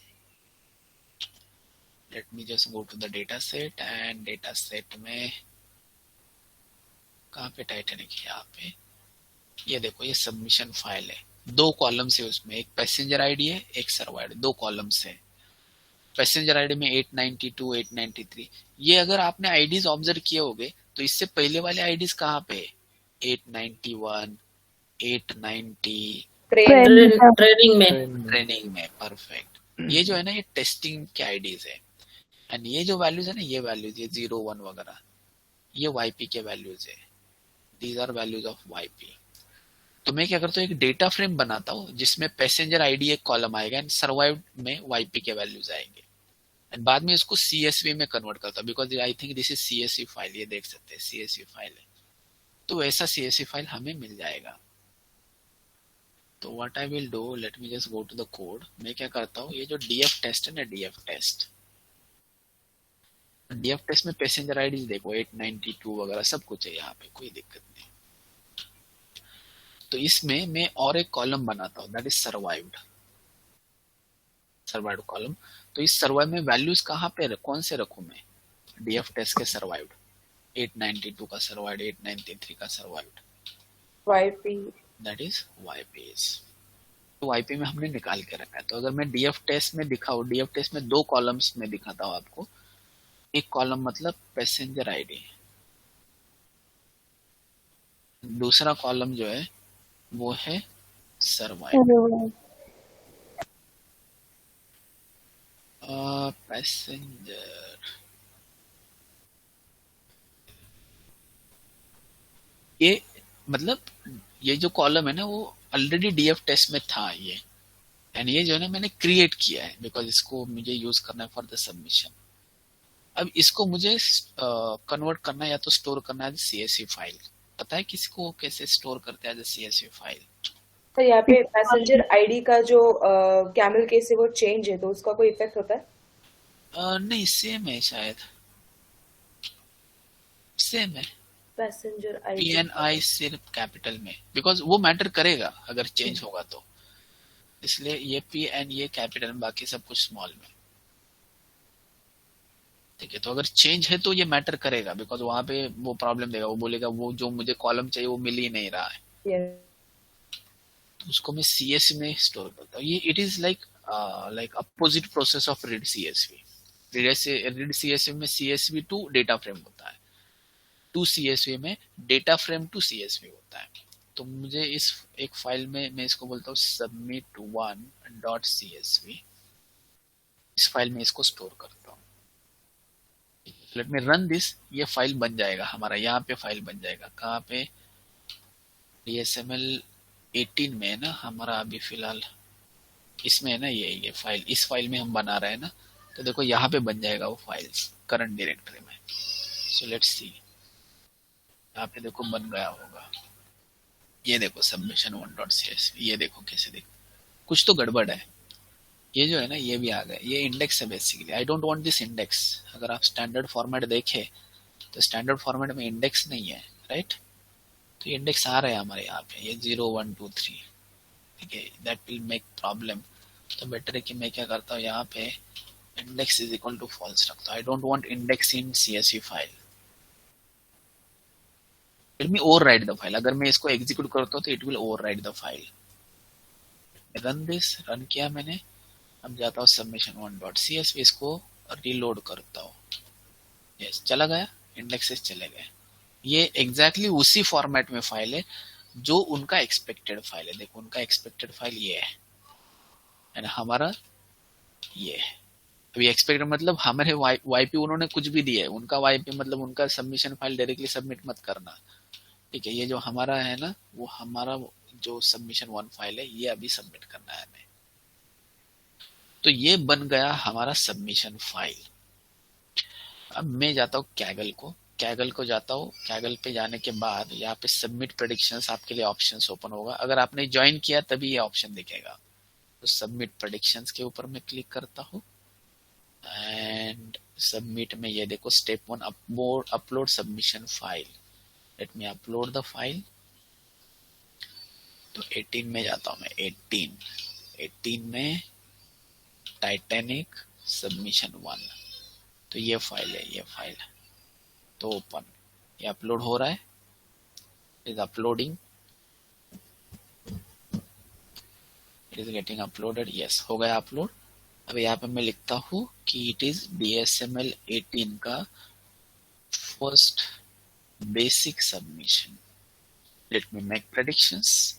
Let me just go to the data set, and data set में कहाँ पे टाइटैनिक है, यहाँ पे। ये देखो, ये सबमिशन फाइल है। 2 कॉलम्स है उसमें, एक पैसेंजर आईडी है, एक सर्वर आईडी, 2 कॉलम्स है। पैसेंजर आईडी में 892, 893। ये अगर आपने आईडीज ऑब्जर्व किए होंगे तो इससे पहले वाले आईडीज कहाँ पे? 891, 890, ट्रेनिंग में। ट्रेनिंग में। परफेक्ट। ये जो है ना, ये टेस्टिंग के आईडीज है, एंड ये जो वैल्यूज है ना, ये वैल्यूज, ये 0, 1 वगैरह, ये वाईपी के वैल्यूज है। These are values of YP. तो मैं क्या करता हूँ, एक डेटा फ्रेम बनाता हूँ जिसमें पैसेंजर आईडी एक कॉलम आएगा, एंड सर्वाइव्ड में वाईपी के वैल्यूज आएंगे, एंड बाद में इसको सीएसवी में कन्वर्ट करता हूँ, because I think this is CSV file. ये देख सकते हैं सीएसवी फाइल है, तो ऐसा सीएसवी फाइल हमें मिल जाएगा। तो what I will do, let me just go to the code. मैं क्या करता हूँ, ये जो डीएफ टेस्ट है ना, डीएफ टेस्ट में पैसेंजर आईडी देखो 892 वगैरह सब कुछ है, यहाँ पे कोई दिक्कत नहीं। तो इसमें मैं और एक कॉलम बनाता हूँ, दैट इज सर्वाइव्ड कॉलम। तो इस सर्वाइव में वैल्यूज कहाँ पे कौन से रखूं मैं? डीएफ टेस्ट के सर्वाइव्ड, 892 का सर्वाइव्ड, 893 का सर्वाइव्ड, वाईपी, दैट इज वाईपीज। तो वाईपी में हमने निकाल के रखा है। तो अगर मैं डीएफ टेस्ट में दिखाऊं, डीएफ टेस्ट में 2 कॉलम्स में दिखाता हूँ आपको। एक कॉलम मतलब पैसेंजर आईडी, दूसरा कॉलम जो है वो है सर्वाइव। पैसेंजर, ये मतलब ये जो कॉलम है ना, वो ऑलरेडी डीएफ टेस्ट में था ये, एंड ये जो है ना मैंने क्रिएट किया है, बिकॉज इसको मुझे यूज करना है फॉर द सबमिशन। अब इसको मुझे कन्वर्ट करना है या तो स्टोर करना है सीएसवी फाइल। पता है किसको कैसे स्टोर करते हैं सीएसवी फाइल? तो यहाँ पे पैसेंजर आईडी का जो कैमल केस है वो चेंज है, तो उसका कोई इफेक्ट होता है? नहीं, सेम है शायद, सेम है। पैसेंजर आईडी पीएनआई सिर्फ कैपिटल में, बिकॉज वो मैटर करेगा अगर चेंज होगा तो, इसलिए ये पी एन ये कैपिटल में, बाकी सब कुछ स्मॉल में। ठीक है। तो अगर चेंज है तो ये मैटर करेगा, बिकॉज वहां पे वो प्रॉब्लम देगा, वो बोलेगा वो जो मुझे कॉलम चाहिए वो मिल ही नहीं रहा है। तो उसको मैं सीएस में स्टोर करता हूँ। ये it is like opposite process of read CSV. Read CSV में सीएसवी टू डेटा फ्रेम होता है, टू सीएसवी में डेटा फ्रेम टू सीएसवी होता है। तो मुझे इस एक फाइल में मैं इसको बोलता हूँ submit1.csv। इस फाइल में इसको स्टोर करता हूँ। Let me run this. ये फाइल बन जाएगा हमारा, यहाँ पे फाइल बन जाएगा। कहाँ पे? DSML 18 में है ना हमारा, अभी फिलहाल इसमें है ना ये फाइल, इस फाइल में हम बना रहे हैं ना। तो देखो यहाँ पे बन जाएगा वो फाइल्स करंट डायरेक्टरी में। सो लेट्स सी, यहाँ पे देखो बन गया होगा। ये देखो submission1.csv, ये देखो कैसे देख, कुछ तो गड़बड़ है। ये जो है ना ये भी आ गया, ये इंडेक्स है basically. I don't want this index. अगर आप स्टैंडर्ड फॉर्मेट देखें तो स्टैंडर्ड फॉर्मेट में इंडेक्स नहीं है, राइट? तो इंडेक्स आ रहा है हमारे यहाँ पे, ये 0 1 2 3। ठीक है, दैट विल मेक प्रॉब्लम। तो बेटर है कि मैं क्या करता हूँ, यहाँ पे index is equal to false रखता हूँ। I don't want index in CSV file. Let me override the file। अगर मैं इसको एग्जीक्यूट करता हूँ तो it will override the file. Run this, run किया मैंने। अब जाता हूँ submission1.csv, इसको रीलोड करता हूँ। यस, चला गया, इंडेक्सेस चले गए। ये एग्जैक्टली उसी फॉर्मेट में फाइल है जो उनका एक्सपेक्टेड फाइल है। देखो उनका एक्सपेक्टेड फाइल ये है एंड हमारा ये है। अभी एक्सपेक्टेड मतलब हमारे वाईपी उन्होंने कुछ भी दिया है, उनका वाईपी मतलब उनका सबमिशन फाइल डायरेक्टली सबमिट मत करना, ठीक है। ये जो हमारा है ना, वो हमारा जो सबमिशन 1 फाइल है, ये अभी सबमिट करना है हमें। तो ये बन गया हमारा सबमिशन फाइल। अब मैं जाता हूँ कैगल को जाता हूँ। कैगल पे जाने के बाद यहाँ पे सबमिट प्रेडिक्शंस आपके लिए ऑप्शंस ओपन होगा। अगर आपने ज्वाइन किया तभी ये ऑप्शन दिखेगा। तो सबमिट प्रेडिक्शंस के ऊपर मैं क्लिक करता हूँ एंड सबमिट में ये देखो step 1 upload submission file. Let me upload the file. तो 18 में जाता हूँ मैं। 18 में टाइटैनिक सबमिशन 1। तो ये फाइल है, तो ओपन। ये अपलोड हो रहा है, is uploading, it is getting uploaded. Yes, हो गया अपलोड। अब यहाँ पे मैं लिखता हूँ कि इट इज DSML 18 का first basic submission. Let me make predictions.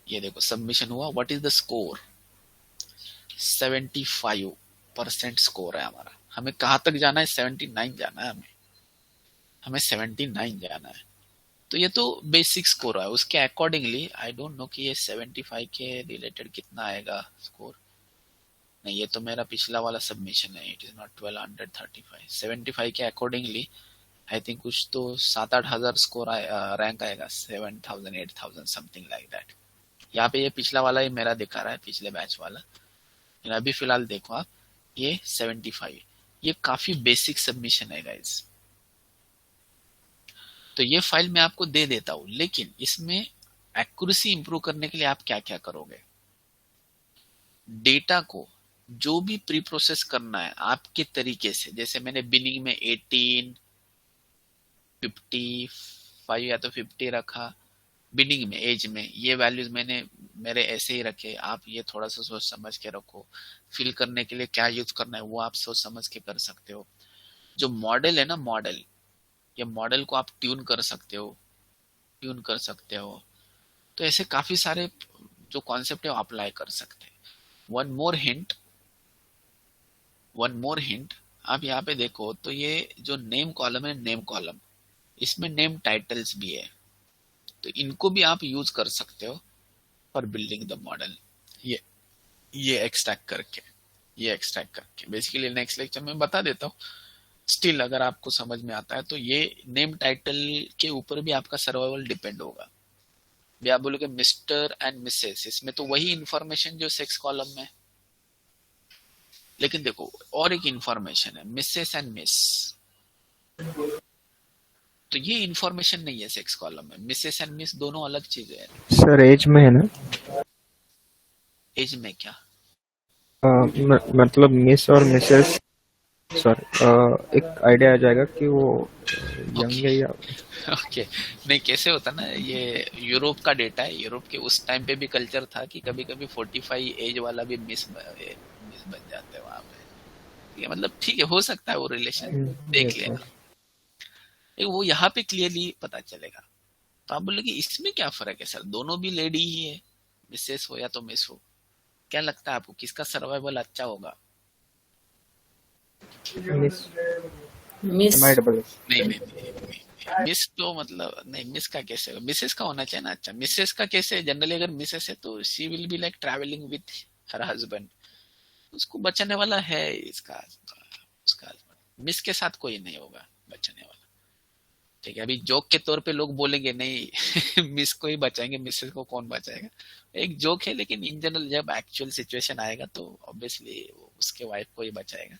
ये देखो सबमिशन हुआ। What is the score? 75% score है हमारा। हमें कहाँ तक जाना है? 79 जाना है हमें 79 जाना है। तो ये तो बेसिक स्कोर है। उसके अकॉर्डिंगली आई डोंट नो कि ये 75 के रिलेटेड कितना आएगा स्कोर। नहीं, ये तो मेरा पिछला वाला सबमिशन है। It is not 1235। 75 के अकॉर्डिंगली आई थिंक कुछ तो 7-8 हजार स्कोर रैंक आएगा। 7000 8000 समथिंग लाइक दैट। यहाँ पे ये पिछला वाला ही मेरा दिखा रहा है, पिछले बैच वाला। अभी फिलहाल देखो आप, ये 75। ये काफी बेसिक सबमिशन है गाइज। तो ये फाइल मैं आपको दे देता हूं, लेकिन इसमें एक्यूरेसी इंप्रूव करने के लिए आप क्या क्या करोगे? डेटा को जो भी प्री प्रोसेस करना है आपके तरीके से, जैसे मैंने बिनिंग में 18, 55 या तो 50 रखा बिनिंग में, एज में। ये वैल्यूज मैंने मेरे ऐसे ही रखे। आप ये थोड़ा सा सोच समझ के रखो। फिल करने के लिए क्या यूज करना है वो आप सोच समझ के कर सकते हो। जो मॉडल है ना, मॉडल, ये मॉडल को आप ट्यून कर सकते हो। तो ऐसे काफी सारे जो कॉन्सेप्ट है वो अप्लाई कर सकते हैं। वन मोर हिंट, आप यहाँ पे देखो तो ये जो नेम कॉलम है, नेम कॉलम, इसमें नेम टाइटल्स भी है। तो इनको भी आप यूज कर सकते हो फॉर बिल्डिंग द मॉडल। ये एक्सट्रैक्ट करके बेसिकली नेक्स्ट लेक्चर में बता देता हूँ। स्टिल अगर आपको समझ में आता है तो ये नेम टाइटल के ऊपर भी आपका सर्वाइवल डिपेंड होगा। भी आप बोलोगे मिस्टर एंड मिसेस, इसमें तो वही इंफॉर्मेशन जो सेक्स कॉलम में, लेकिन देखो और एक इंफॉर्मेशन है मिसेस एंड मिस। तो ये इंफॉर्मेशन नहीं है सेक्स कॉलम में। मिसेस एंड मिस दोनों अलग चीजें हैं। सर एज में है ना? एज में क्या? मतलब मिस और मिसेस, सॉरी, एक आइडिया आ जाएगा कि वो यंग है या ओके नहीं, कैसे होता ना, ये यूरोप का डेटा है। यूरोप के उस टाइम पे भी कल्चर था कि कभी कभी 45 एज वाला भी मिस बन जाते हैं वहां पे। ये मतलब ठीक है, हो सकता है वो रिलेशन, देख लेना। वो यहाँ पे क्लियरली पता चलेगा। तो आप बोलोगे इसमें क्या फर्क है सर? दोनों भी लेडी ही है, मिसेस हो या तो मिस हो। क्या लगता है आपको किसका सर्वाइवल अच्छा होगा? मिस? मिस नहीं, मिस तो मतलब नहीं, मिस का कैसे होगा? मिसेस का होना चाहिए ना। अच्छा, मिसेस का कैसे? जनरली अगर मिसेस है तो she will be like travelling with her husband, उसको बचाने वाला है उसका हस्बैंड। मिस के साथ कोई नहीं होगा बचाने वाला, ठीक है। अभी जोक के तौर पे लोग बोलेंगे नहीं मिस को ही बचाएंगे, मिसेस को कौन बचाएगा। एक जोक है, लेकिन इन जनरल जब एक्चुअल सिचुएशन आएगा तो ऑब्वियसली उसके वाइफ को ही बचाएगा।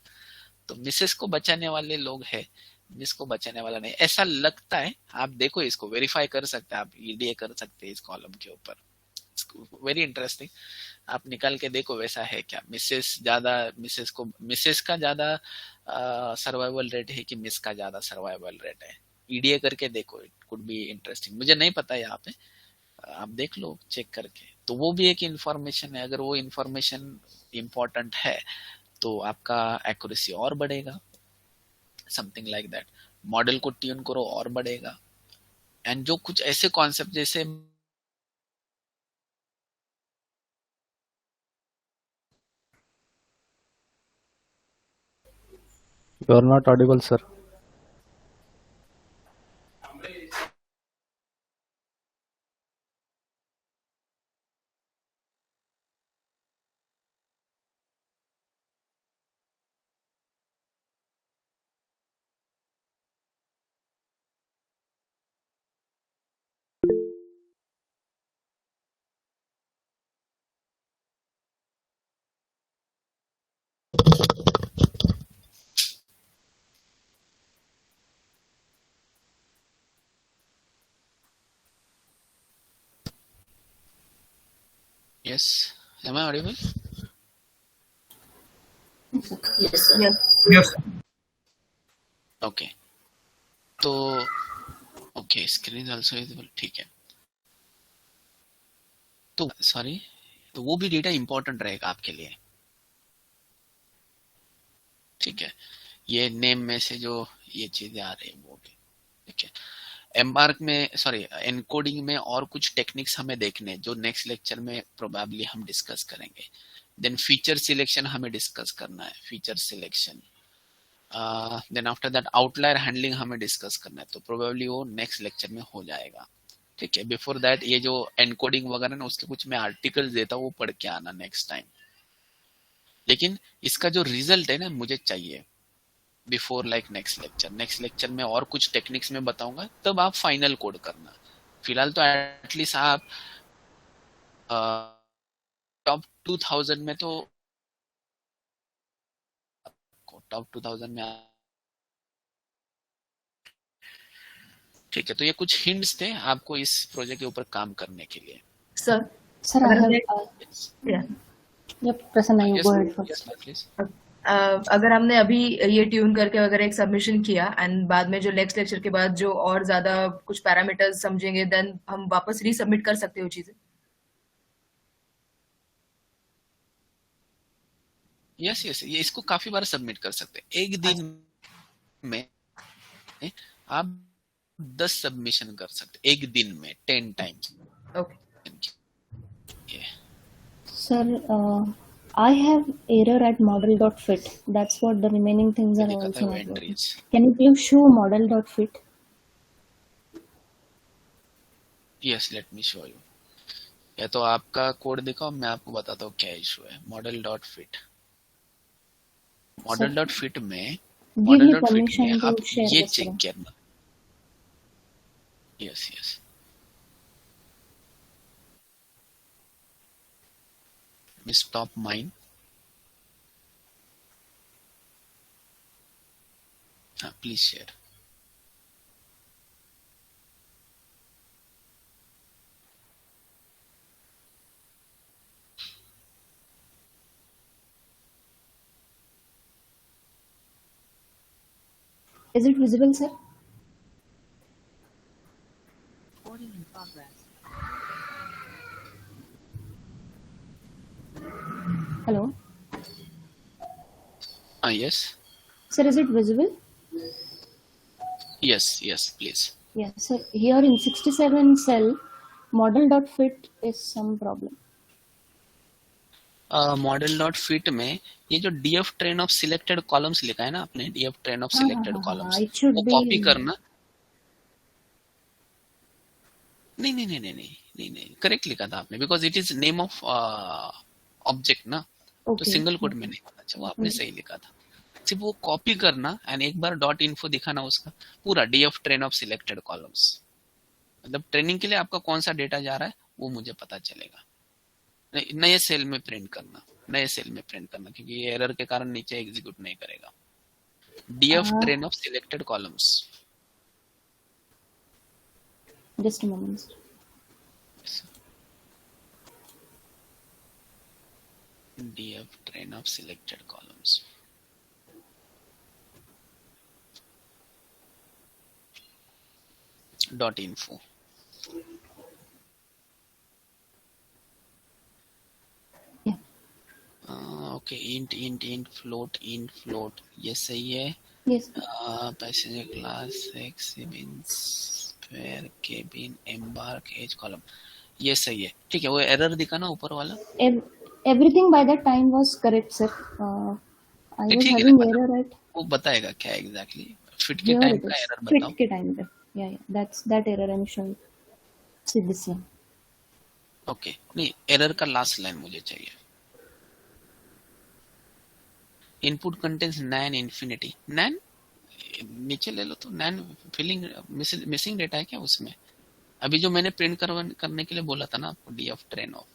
तो मिसेस को बचाने वाले लोग हैं, मिस को बचाने वाला नहीं, ऐसा लगता है। आप देखो, इसको वेरीफाई कर सकते हैं, आप ईडीए कर सकते हैं इस कॉलम के ऊपर। वेरी इंटरेस्टिंग, आप निकाल के देखो वैसा है क्या। मिसेस का ज्यादा सर्वाइवल रेट है कि मिस का ज्यादा सर्वाइवल रेट है? ईडीए करके देखो, इट कुड बी इंटरेस्टिंग। मुझे नहीं पता यहाँ पे, आप देख लो चेक करके। तो वो भी एक इंफॉर्मेशन है। अगर वो इंफॉर्मेशन इम्पोर्टेंट है तो आपका एक्यूरेसी और बढ़ेगा, समथिंग लाइक दैट। मॉडल को ट्यून करो और बढ़ेगा। एंड जो कुछ ऐसे कॉन्सेप्ट जैसे You are not audible, sir. Yes, am I audible? Yes, sir. Yes. Yes. Okay, तो ओके, स्क्रीन आल्सो विजिबल, ठीक है। तो सॉरी, तो वो भी डेटा इंपॉर्टेंट रहेगा आपके लिए, ठीक है। ये नेम में से जो ये चीजें आ रही है वो भी ठीक है। एम्बार्क में, सॉरी, एनकोडिंग में और कुछ टेक्निक्स हमें देखने हैं, जो नेक्स्ट लेक्चर में प्रोबेबली हम डिस्कस करेंगे। देन फीचर सिलेक्शन हमें डिस्कस करना है, feature selection. Then after that outlier handling हमें डिस्कस करना है, तो प्रोबेबली वो नेक्स्ट लेक्चर में हो जाएगा, ठीक है। बिफोर दैट ये जो एनकोडिंग वगैरह ना, उसके कुछ मैं आर्टिकल्स देता हूँ, वो पढ़ के आना नेक्स्ट टाइम। लेकिन इसका जो रिजल्ट है ना, मुझे चाहिए बिफोर लाइक नेक्स्ट लेक्चर में और कुछ टेक्निक्स में बताऊंगा, तब आप फाइनल कोड करना। फिलहाल तो एटलीस्ट आप टॉप 2000 में तो टॉप 2000 में ठीक है। तो ये कुछ हिंट्स थे आपको इस प्रोजेक्ट के ऊपर काम करने के लिए। Sir. Sir, I अगर have. हमने yeah. Yep, Prasanna, you Yes, go ahead yes, first. please. अगर हमने अभी ये ट्यून करके अगर एक सबमिशन किया एंड बाद में जो नेक्स्ट लेक्चर के बाद जो और ज्यादा कुछ पैरामीटर्स समझेंगे, देन हम वापस रीसबमिट कर सकते हो चीजें। यस यस, ये इसको काफी बार सबमिट कर सकते हैं। एक दिन में आप 10 सबमिशन कर सकते, एक दिन में 10 times. Okay, Sir, I have error at model.fit. That's what the remaining things are दिखा था also वो not working. Entries. Can you please show model.fit? Yes, late me show you. या तो आपका कोड दिखाओ, मैं आपको बताता हूँ क्या इशू है। Model dot fit, model dot fit में, Give model me dot fit में permission to आप share ये this चेक screen. करना। Yes yes, stop mine. हाँ, please share. Is it visible, sir? Hello? Yes Sir, is it visible? Yes yes, please. Yeah, sir. Here in 67 cell, model.fit is some problem. Model dot fit में ये जो DF train of selected columns लिखा है ना आपने, DF train of हाँ, selected हाँ, हाँ, कॉलम्स, it should वो be. कॉपी करना। नहीं नहीं नहीं नहीं नहीं नहीं नहीं, करेक्ट लिखा था आपने, because it is name of object ना, तो Okay. सिंगल कोट में नहीं होना चाहिए, वो आपने सही लिखा था। सिर्फ वो कॉपी करना एंड एक बार डॉट इन्फो दिखाना उसका पूरा, DF train of selected columns, मतलब ट्रेनिंग के लिए आपका कौन सा डेटा जा रहा है वो मुझे पता चलेगा। नए सेल में प्रिंट करना, नए सेल में प्रिंट करना, क्योंकि ये एरर के कारण नीचे एग्जीक्यूट नहीं करेगा। DF train of selected columns. Just a moment. DF train of selected columns. Dot info. Yeah. Okay, int float ये सही है। Yes. Passenger class sphere cabin embark age column ये सही है, ठीक है। वो एरर दिखा ना ऊपर वाला, Everything by that time was correct, sir. I नहीं was ठीक है, having मतलब error at वो बताएगा क्या एग्जैक्टली फिट के here टाइम it का is. एरर Fit बताओ। के time पे. Yeah, that error I'm showing. See this one. Okay, नहीं एरर का लास्ट लाइन मुझे चाहिए। इनपुट कंटेंट्स नैन इंफिनिटी, नैन नीचे ले लो तो, नैन फिलिंग मिसिंग डेटा है क्या उसमें? अभी जो मैंने प्रिंट करने के लिए बोला था ना आपको, D of train of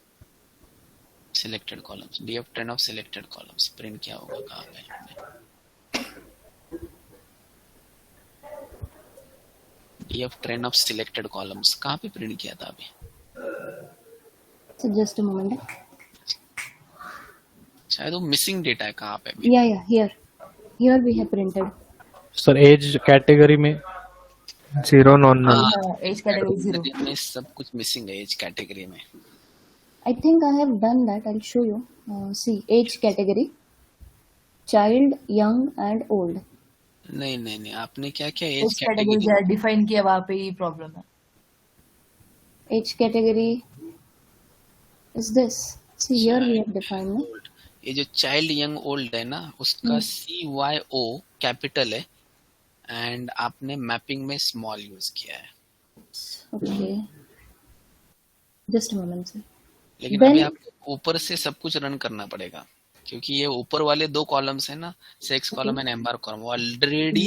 selected columns, D of train of selected columns print क्या होगा, कहाँ पे D of train of selected columns कहाँ पे प्रिंट किया था अभी? So just a moment. शायद वो मिसिंग डेटा है कहाँ पे अभी? Yeah, here we have printed. Sir age category में 0 non null. Age category 0 category में सब कुछ मिसिंग है एज कैटेगरी में। I think I have done that. I'll show you. See, age category, child, young and old. नहीं आपने क्या किया, age age category category define किया, वहां पे ही प्रॉब्लम है। Age category is this. See, here we have defined. No? ये जो चाइल्ड यंग ओल्ड है ना उसका CYO कैपिटल है एंड आपने मैपिंग में स्मॉल यूज किया है, Okay. Just a moment, sir. लेकिन Then- अभी आपको ऊपर से सब कुछ रन करना पड़ेगा क्योंकि ये ऊपर वाले 2 कॉलम्स है ना, सेक्स कॉलम एंड एम्बार कॉलम, वो already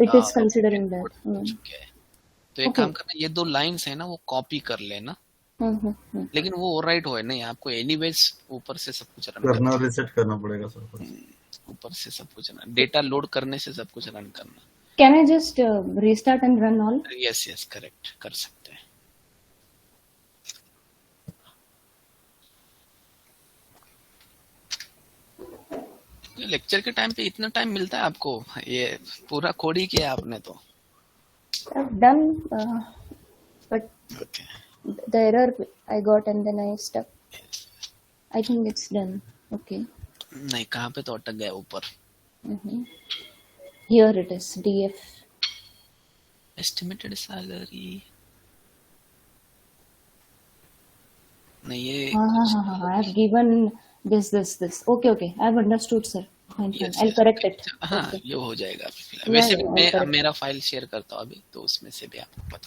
It is considering that. चुके हैं। तो एक काम करना, ये 2 लाइंस है ना वो कॉपी कर लेना, लेकिन वो राइट हो नहीं, आपको एनीवेज ऊपर से सब कुछ रन करना, रिसेट करना पड़ेगा सर। ऊपर से सब कुछ रन, डेटा लोड करने से सब कुछ रन करना। Can I just restart and run all? Yes correct, कर सकते हैं। लेक्चर के टाइम पे इतना टाइम मिलता है आपको? ये पूरा कोड ही किया आपने तो। I've done, but okay, the error I got and then I stuck. I think it's done. Okay. नहीं कहाँ पे तो अटक गया ऊपर। Here it is. DF. Estimated salary नहीं, ये I have given this. Okay. I have understood, sir. Fine. Yes, I'll yes. correct it. हाँ Okay. ये हो जाएगा। Yeah, वैसे yeah, भी I'll correct मेरा फाइल शेयर करता हूँ अभी, तो उसमें से भी आपको पता